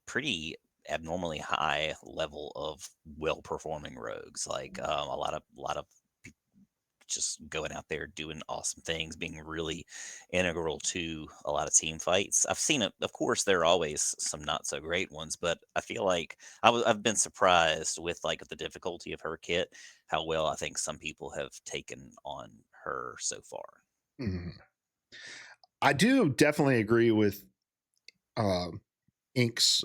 Speaker 2: pretty abnormally high level of well performing rogues. Like a lot of just going out there doing awesome things, being really integral to a lot of team fights. I've seen it. Of course, there are always some not so great ones, but I feel like I've been surprised with like the difficulty of her kit, how well I think some people have taken on her so far.
Speaker 1: Mhm. I do definitely agree with um, Ink's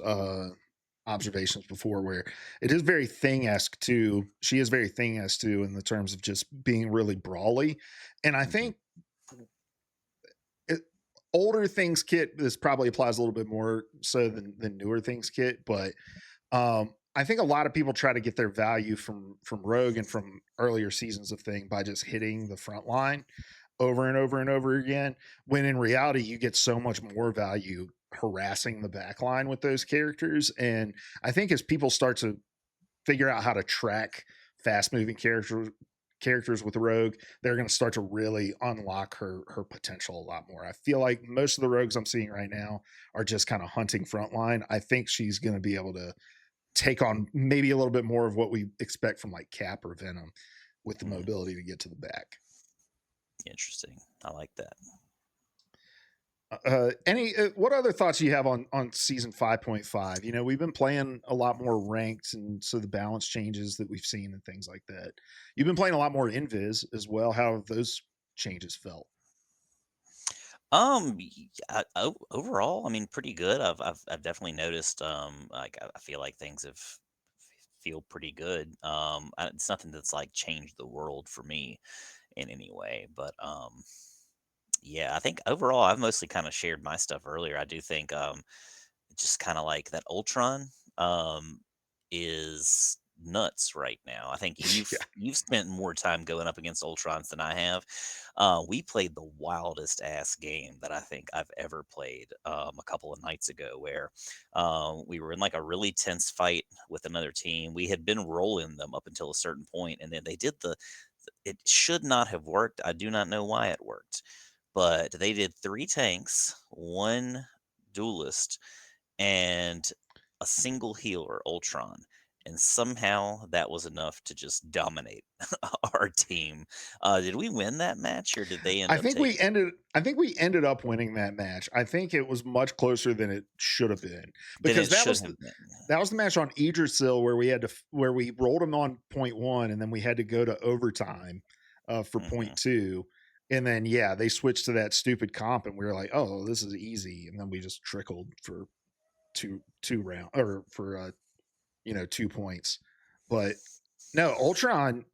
Speaker 1: observations before, where it is very Thing esque too. She is very Thing esque too in the terms of just being really brawly, and I
Speaker 2: Hmm.
Speaker 1: think it, older Things kit this probably applies a little bit more so than newer Things kit, but I think a lot of people try to get their value from Rogue and from earlier seasons of Thing by just hitting the front line over and over and over again. When in reality, you get so much more value harassing the back line with those characters. And I think as people start to figure out how to track fast moving characters with Rogue, they're going to start to really unlock her potential a lot more. I feel like most of the rogues I'm seeing right now are just kind of hunting frontline. I think she's going to be able to take on maybe a little bit more of what we expect from like Cap or Venom with the
Speaker 2: Hmm.
Speaker 1: mobility to get to the back.
Speaker 2: Interesting. I like that.
Speaker 1: Any what other thoughts do you have on season 5.5? We've been playing a lot more ranked, and so the balance changes that we've seen and things like that. You've been playing a lot more Invis as well. How have those changes felt?
Speaker 2: Overall, I mean, pretty good. I've definitely noticed. Like I feel like things feel pretty good. It's nothing that's like changed the world for me in any way, but yeah, I think overall, I've mostly kind of shared my stuff earlier. I do think just kind of like that Ultron um is nuts right now. I think you've
Speaker 1: Yeah.
Speaker 2: you've spent more time going up against Ultrons than I have. We played the wildest ass game that I think I've ever played a couple of nights ago, where we were in like a really tense fight with another team. We had been rolling them up until a certain point, and then they did it should not have worked. I do not know why it worked, but they did three tanks, one duelist, and a single healer, Ultron. and somehow that was enough to just dominate our team. Did we win that match, or did they end up taking it?
Speaker 1: I think we ended up winning that match. I think it was much closer than it should have been
Speaker 2: Then
Speaker 1: because
Speaker 2: it should have been.
Speaker 1: that was the match on Idrisil where we had to where we rolled them on point one and then we had to go to overtime for point
Speaker 2: Mhm.
Speaker 1: two. And then yeah, they switched to that stupid comp and we were like, oh, this is easy. And then we just trickled for two round or for 2 points. But no, Ultron,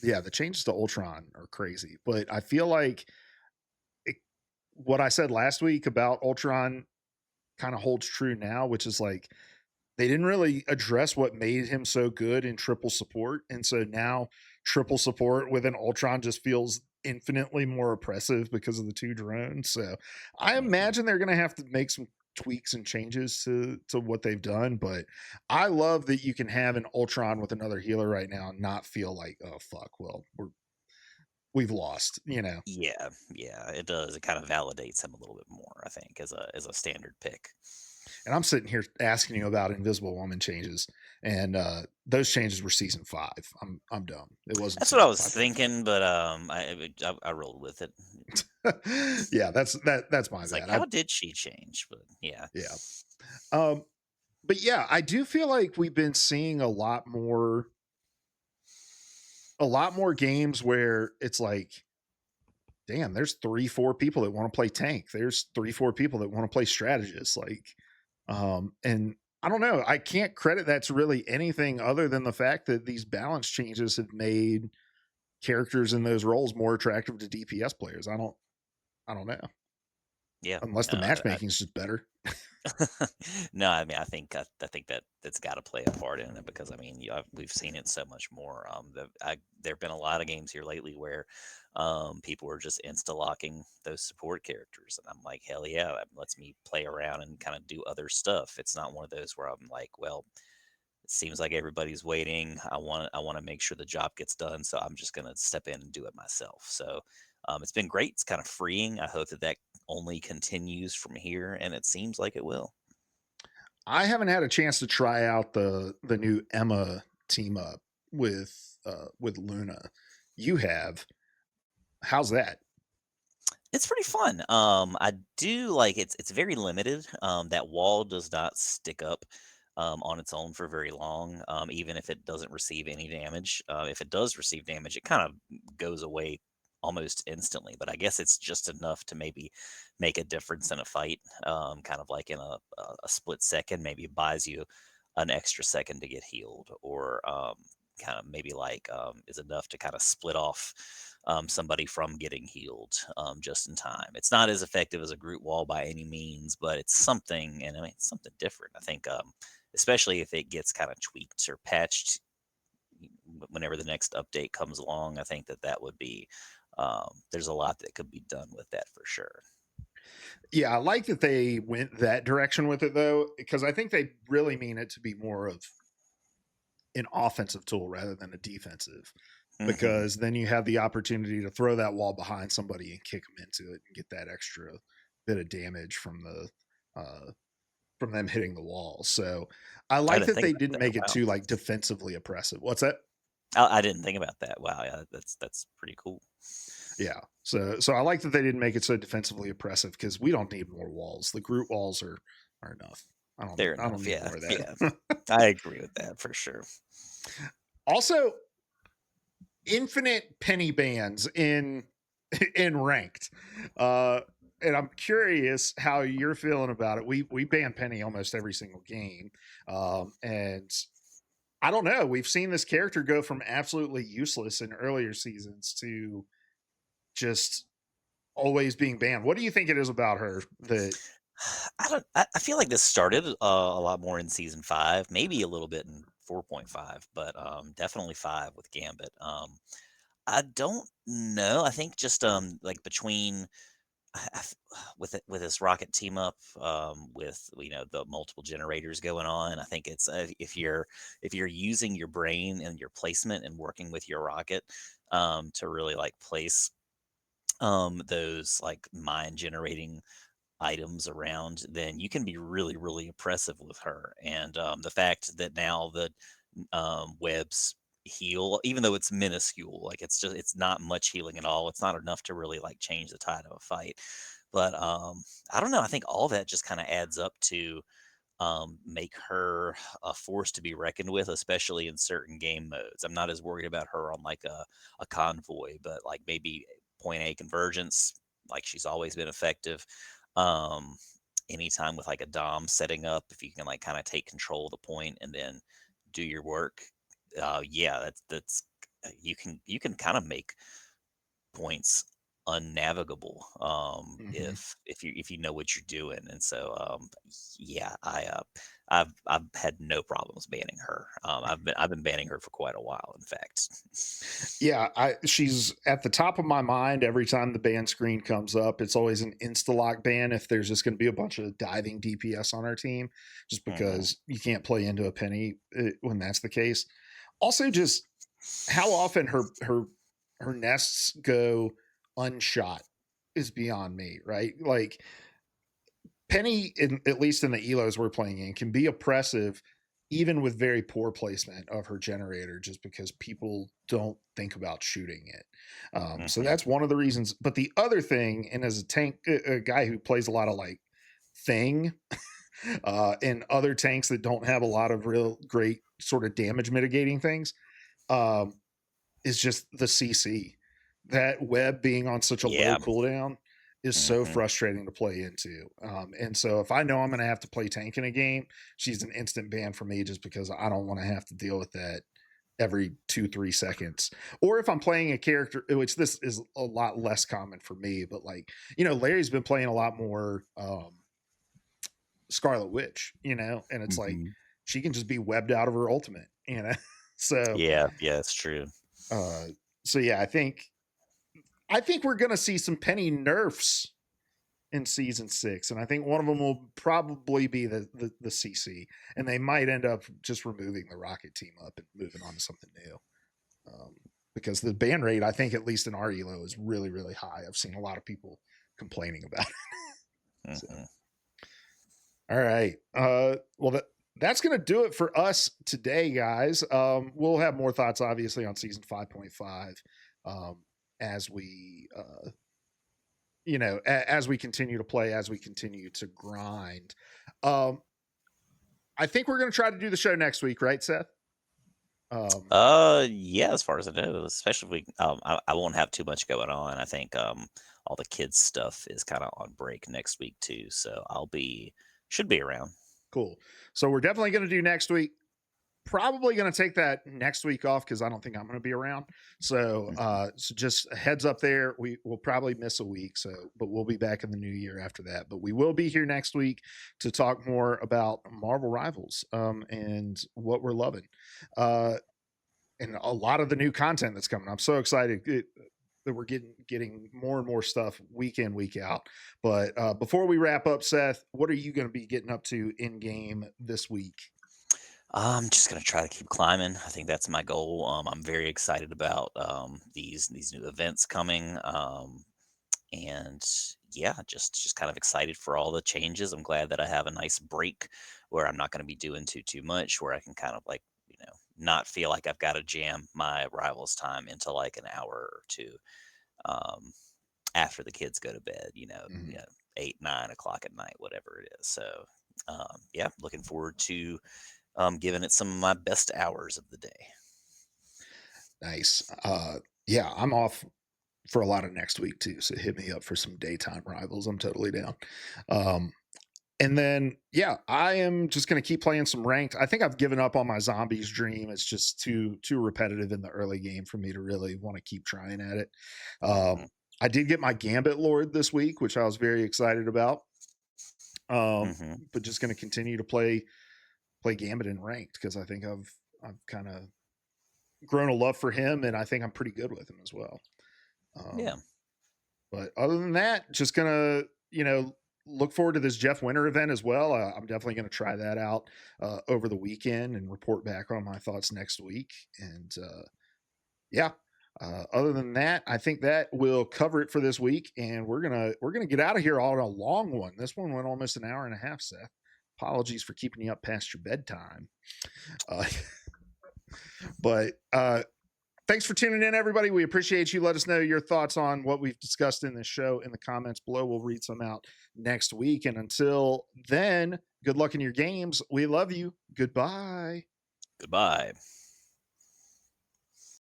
Speaker 1: yeah, the changes to Ultron are crazy. But I feel like it, what I said last week about Ultron kind of holds true now, which is like they didn't really address what made him so good in triple support. And so now triple support with an Ultron just feels infinitely more oppressive because of the two drones. So I
Speaker 2: Mhm.
Speaker 1: imagine they're going to have to make some tweaks and changes to what they've done, but I love that you can have an Ultron with another healer right now and not feel like, oh fuck, well, we've lost.
Speaker 2: Yeah, yeah, it does. It kind of validates him a little bit more, I think, as a standard pick.
Speaker 1: And I'm sitting here asking you about Invisible Woman changes, and those changes were season 5. I'm dumb. It wasn't
Speaker 2: That's what I
Speaker 1: season
Speaker 2: was
Speaker 1: 5.5.
Speaker 2: thinking, but I rolled with it.
Speaker 1: Yeah, that's my
Speaker 2: It's like,
Speaker 1: bad.
Speaker 2: how did she change? But yeah.
Speaker 1: Yeah. Um, but yeah, I do feel like we've been seeing a lot more games where it's like, damn, there's 3, 4 people that want to play tank. There's 3, 4 people that want to play strategist. And I don't know. I can't credit that to really anything other than the fact that these balance changes have made characters in those roles more attractive to DPS players. I don't know.
Speaker 2: Yeah,
Speaker 1: Unless the
Speaker 2: no,
Speaker 1: matchmaking is just better.
Speaker 2: no, I mean, I think that that's got to play a part in it because I mean, we've seen it so much more. There've been a lot of games here lately where people are just insta locking those support characters, and I'm like, hell yeah, that lets me play around and kind of do other stuff. It's not one of those where I'm like, well, it seems like everybody's waiting. I want to make sure the job gets done, so I'm just gonna step in and do it myself. So it's been great. It's kind of freeing. I hope that that only continues from here, and it seems like it will.
Speaker 1: I haven't had a chance to try out the new Emma team up with Luna. You have. How's that?
Speaker 2: It's pretty fun. I do like it's very limited. That wall does not stick up on its own for very long, even if it doesn't receive any damage. If it does receive damage, it kind of goes away almost instantly. But I guess it's just enough to maybe make a difference in a fight, kind of like in a split second. Maybe it buys you an extra second to get healed, or kind of maybe like is enough to kind of split off somebody from getting healed just in time. It's not as effective as a group wall by any means, but it's something, and I mean, it's something different. I think, especially if it gets kind of tweaked or patched whenever the next update comes along, I think that that would be. There's a lot that could be done with that for sure.
Speaker 1: Yeah, I like that they went that direction with it though, because I think they really mean it to be more of an offensive tool rather than a defensive.
Speaker 2: Hmm.
Speaker 1: Because then you have the opportunity to throw that wall behind somebody and kick them into it and get that extra bit of damage from them hitting the wall. So I
Speaker 2: I
Speaker 1: like
Speaker 2: didn't
Speaker 1: that
Speaker 2: think
Speaker 1: they
Speaker 2: about
Speaker 1: didn't
Speaker 2: that.
Speaker 1: make it
Speaker 2: Wow,
Speaker 1: too like defensively oppressive. What's that?
Speaker 2: I didn't think about that. Wow, yeah, that's pretty cool.
Speaker 1: Yeah. So I like that they didn't make it so defensively oppressive because we don't need more walls. The group walls are enough.
Speaker 2: Fair
Speaker 1: I don't
Speaker 2: enough.
Speaker 1: need
Speaker 2: Yeah,
Speaker 1: more of
Speaker 2: yeah,
Speaker 1: that.
Speaker 2: I agree with that for sure.
Speaker 1: Also, infinite penny bands in ranked. Uh and I'm curious how you're feeling about it. We ban Penny almost every single game. And I don't know. We've seen this character go from absolutely useless in earlier seasons to just always being banned. What do you think it is about her that
Speaker 2: I don't. I feel like this started a lot more in season 5, maybe a little bit in 4.5, but definitely 5 with Gambit. I don't know. I think just like between with it, with this rocket team up, with the multiple generators going on. I think it's if you're using your brain and your placement and working with your rocket to really like place those like mind generating items around, then you can be really, really oppressive with her. And the fact that now the Webb's heal, even though it's minuscule. Like it's not much healing at all. It's not enough to really like change the tide of a fight. But I don't know. I think all that just kind of adds up to make her a force to be reckoned with, especially in certain game modes. I'm not as worried about her on like a convoy, but like maybe point A convergence, like she's always been effective. Um, Anytime with like a Dom setting up, if you can like kind of take control of the point and then do your work, yeah, that's you can kind of make points unnavigable
Speaker 1: Hmm.
Speaker 2: if you know what you're doing. And so yeah, I've had no problems banning her. I've been banning her for quite a while, in fact.
Speaker 1: Yeah, she's at the top of my mind every time the ban screen comes up. It's always an insta lock ban if there's just going to be a bunch of diving DPS on our team, just
Speaker 2: Hmm.
Speaker 1: because you can't play into a Penny when that's the case. Also, just how often her nests go unshot is beyond me, right? Like Penny, at least in the elos we're playing in, can be oppressive even with very poor placement of her generator, just because people don't think about shooting it. So
Speaker 2: Hmm.
Speaker 1: that's one of the reasons. But the other thing, and as a tank, a guy who plays a lot of like Thing and other tanks that don't have a lot of real great sort of damage mitigating things, um, is just the CC. That web being on such a low
Speaker 2: Yeah.
Speaker 1: cooldown is so
Speaker 2: Hmm.
Speaker 1: frustrating to play into. And so if I know I'm going to have to play tank in a game, she's an instant ban for me, just because I don't want to have to deal with that every 2-3 seconds. Or if I'm playing a character, which this is a lot less common for me, but like, Larry's been playing a lot more Scarlet Witch, and it's like
Speaker 2: Hmm.
Speaker 1: she can just be webbed out of her ultimate, so
Speaker 2: Yeah, yeah, it's true.
Speaker 1: uh so yeah, I think we're gonna see some Penny nerfs in season 6, and I think one of them will probably be the CC, and they might end up just removing the rocket team up and moving on to something new. Because the ban rate, I think, at least in our elo, is really, really high. I've seen a lot of people complaining about it. So,
Speaker 2: Hmm.
Speaker 1: all right. Well, that's going to do it for us today, guys. We'll have more thoughts, obviously, on season 5.5 as we, as we continue to play, as we continue to grind. Um, I think we're going to try to do the show next week, right, Seth? Um,
Speaker 2: Yeah, as far as I know, especially if I won't have too much going on. I think all the kids stuff is kind of on break next week too, so should be around.
Speaker 1: cool. So we're definitely going to do next week. Probably going to take that next week off because I don't think I'm going to be around. So,
Speaker 2: Mhm.
Speaker 1: so just a heads up there. We will probably miss a week. So, but we'll be back in the new year after that. But we will be here next week to talk more about Marvel Rivals and what we're loving, and a lot of the new content that's coming. I'm so excited that we're getting more and more stuff week in, week out. But before we wrap up, Seth, what are you going to be getting up to in game this week?
Speaker 2: I'm just gonna try to keep climbing. I think that's my goal. I'm very excited about these new events coming, and yeah, just kind of excited for all the changes. I'm glad that I have a nice break where I'm not going to be doing too much, where I can kind of like not feel like I've got to jam my rivals time into like an hour or two um, after the kids go to bed.
Speaker 1: Mhm.
Speaker 2: 8, 9 o'clock at night, whatever it is. So yeah, looking forward to giving it some of my best hours of the day.
Speaker 1: Nice. Yeah, I'm off for a lot of next week too. So hit me up for some daytime rivals. I'm totally down. Um, and then yeah, I am just gonna keep playing some ranked. I think I've given up on my zombies dream. It's just too repetitive in the early game for me to really want to keep trying at it.
Speaker 2: Mhm.
Speaker 1: I did get my Gambit Lord this week, which I was very excited about.
Speaker 2: Mhm.
Speaker 1: But just gonna continue to play Gambit in ranked because I think I've kind of grown a love for him, and I think I'm pretty good with him as well.
Speaker 2: Yeah.
Speaker 1: Um, But other than that, just gonna look forward to this Jeff Winter event as well. I'm definitely gonna try that out over the weekend and report back on my thoughts next week. And yeah, other than that, I think that will cover it for this week. And we're gonna get out of here on a long one. This one went almost an hour and a half. Seth, apologies for keeping you up past your bedtime. Uh, But thanks for tuning in, everybody. We appreciate you. Let us know your thoughts on what we've discussed in this show in the comments below. We'll read some out next week. And until then, good luck in your games. We love you. Goodbye.
Speaker 2: Goodbye.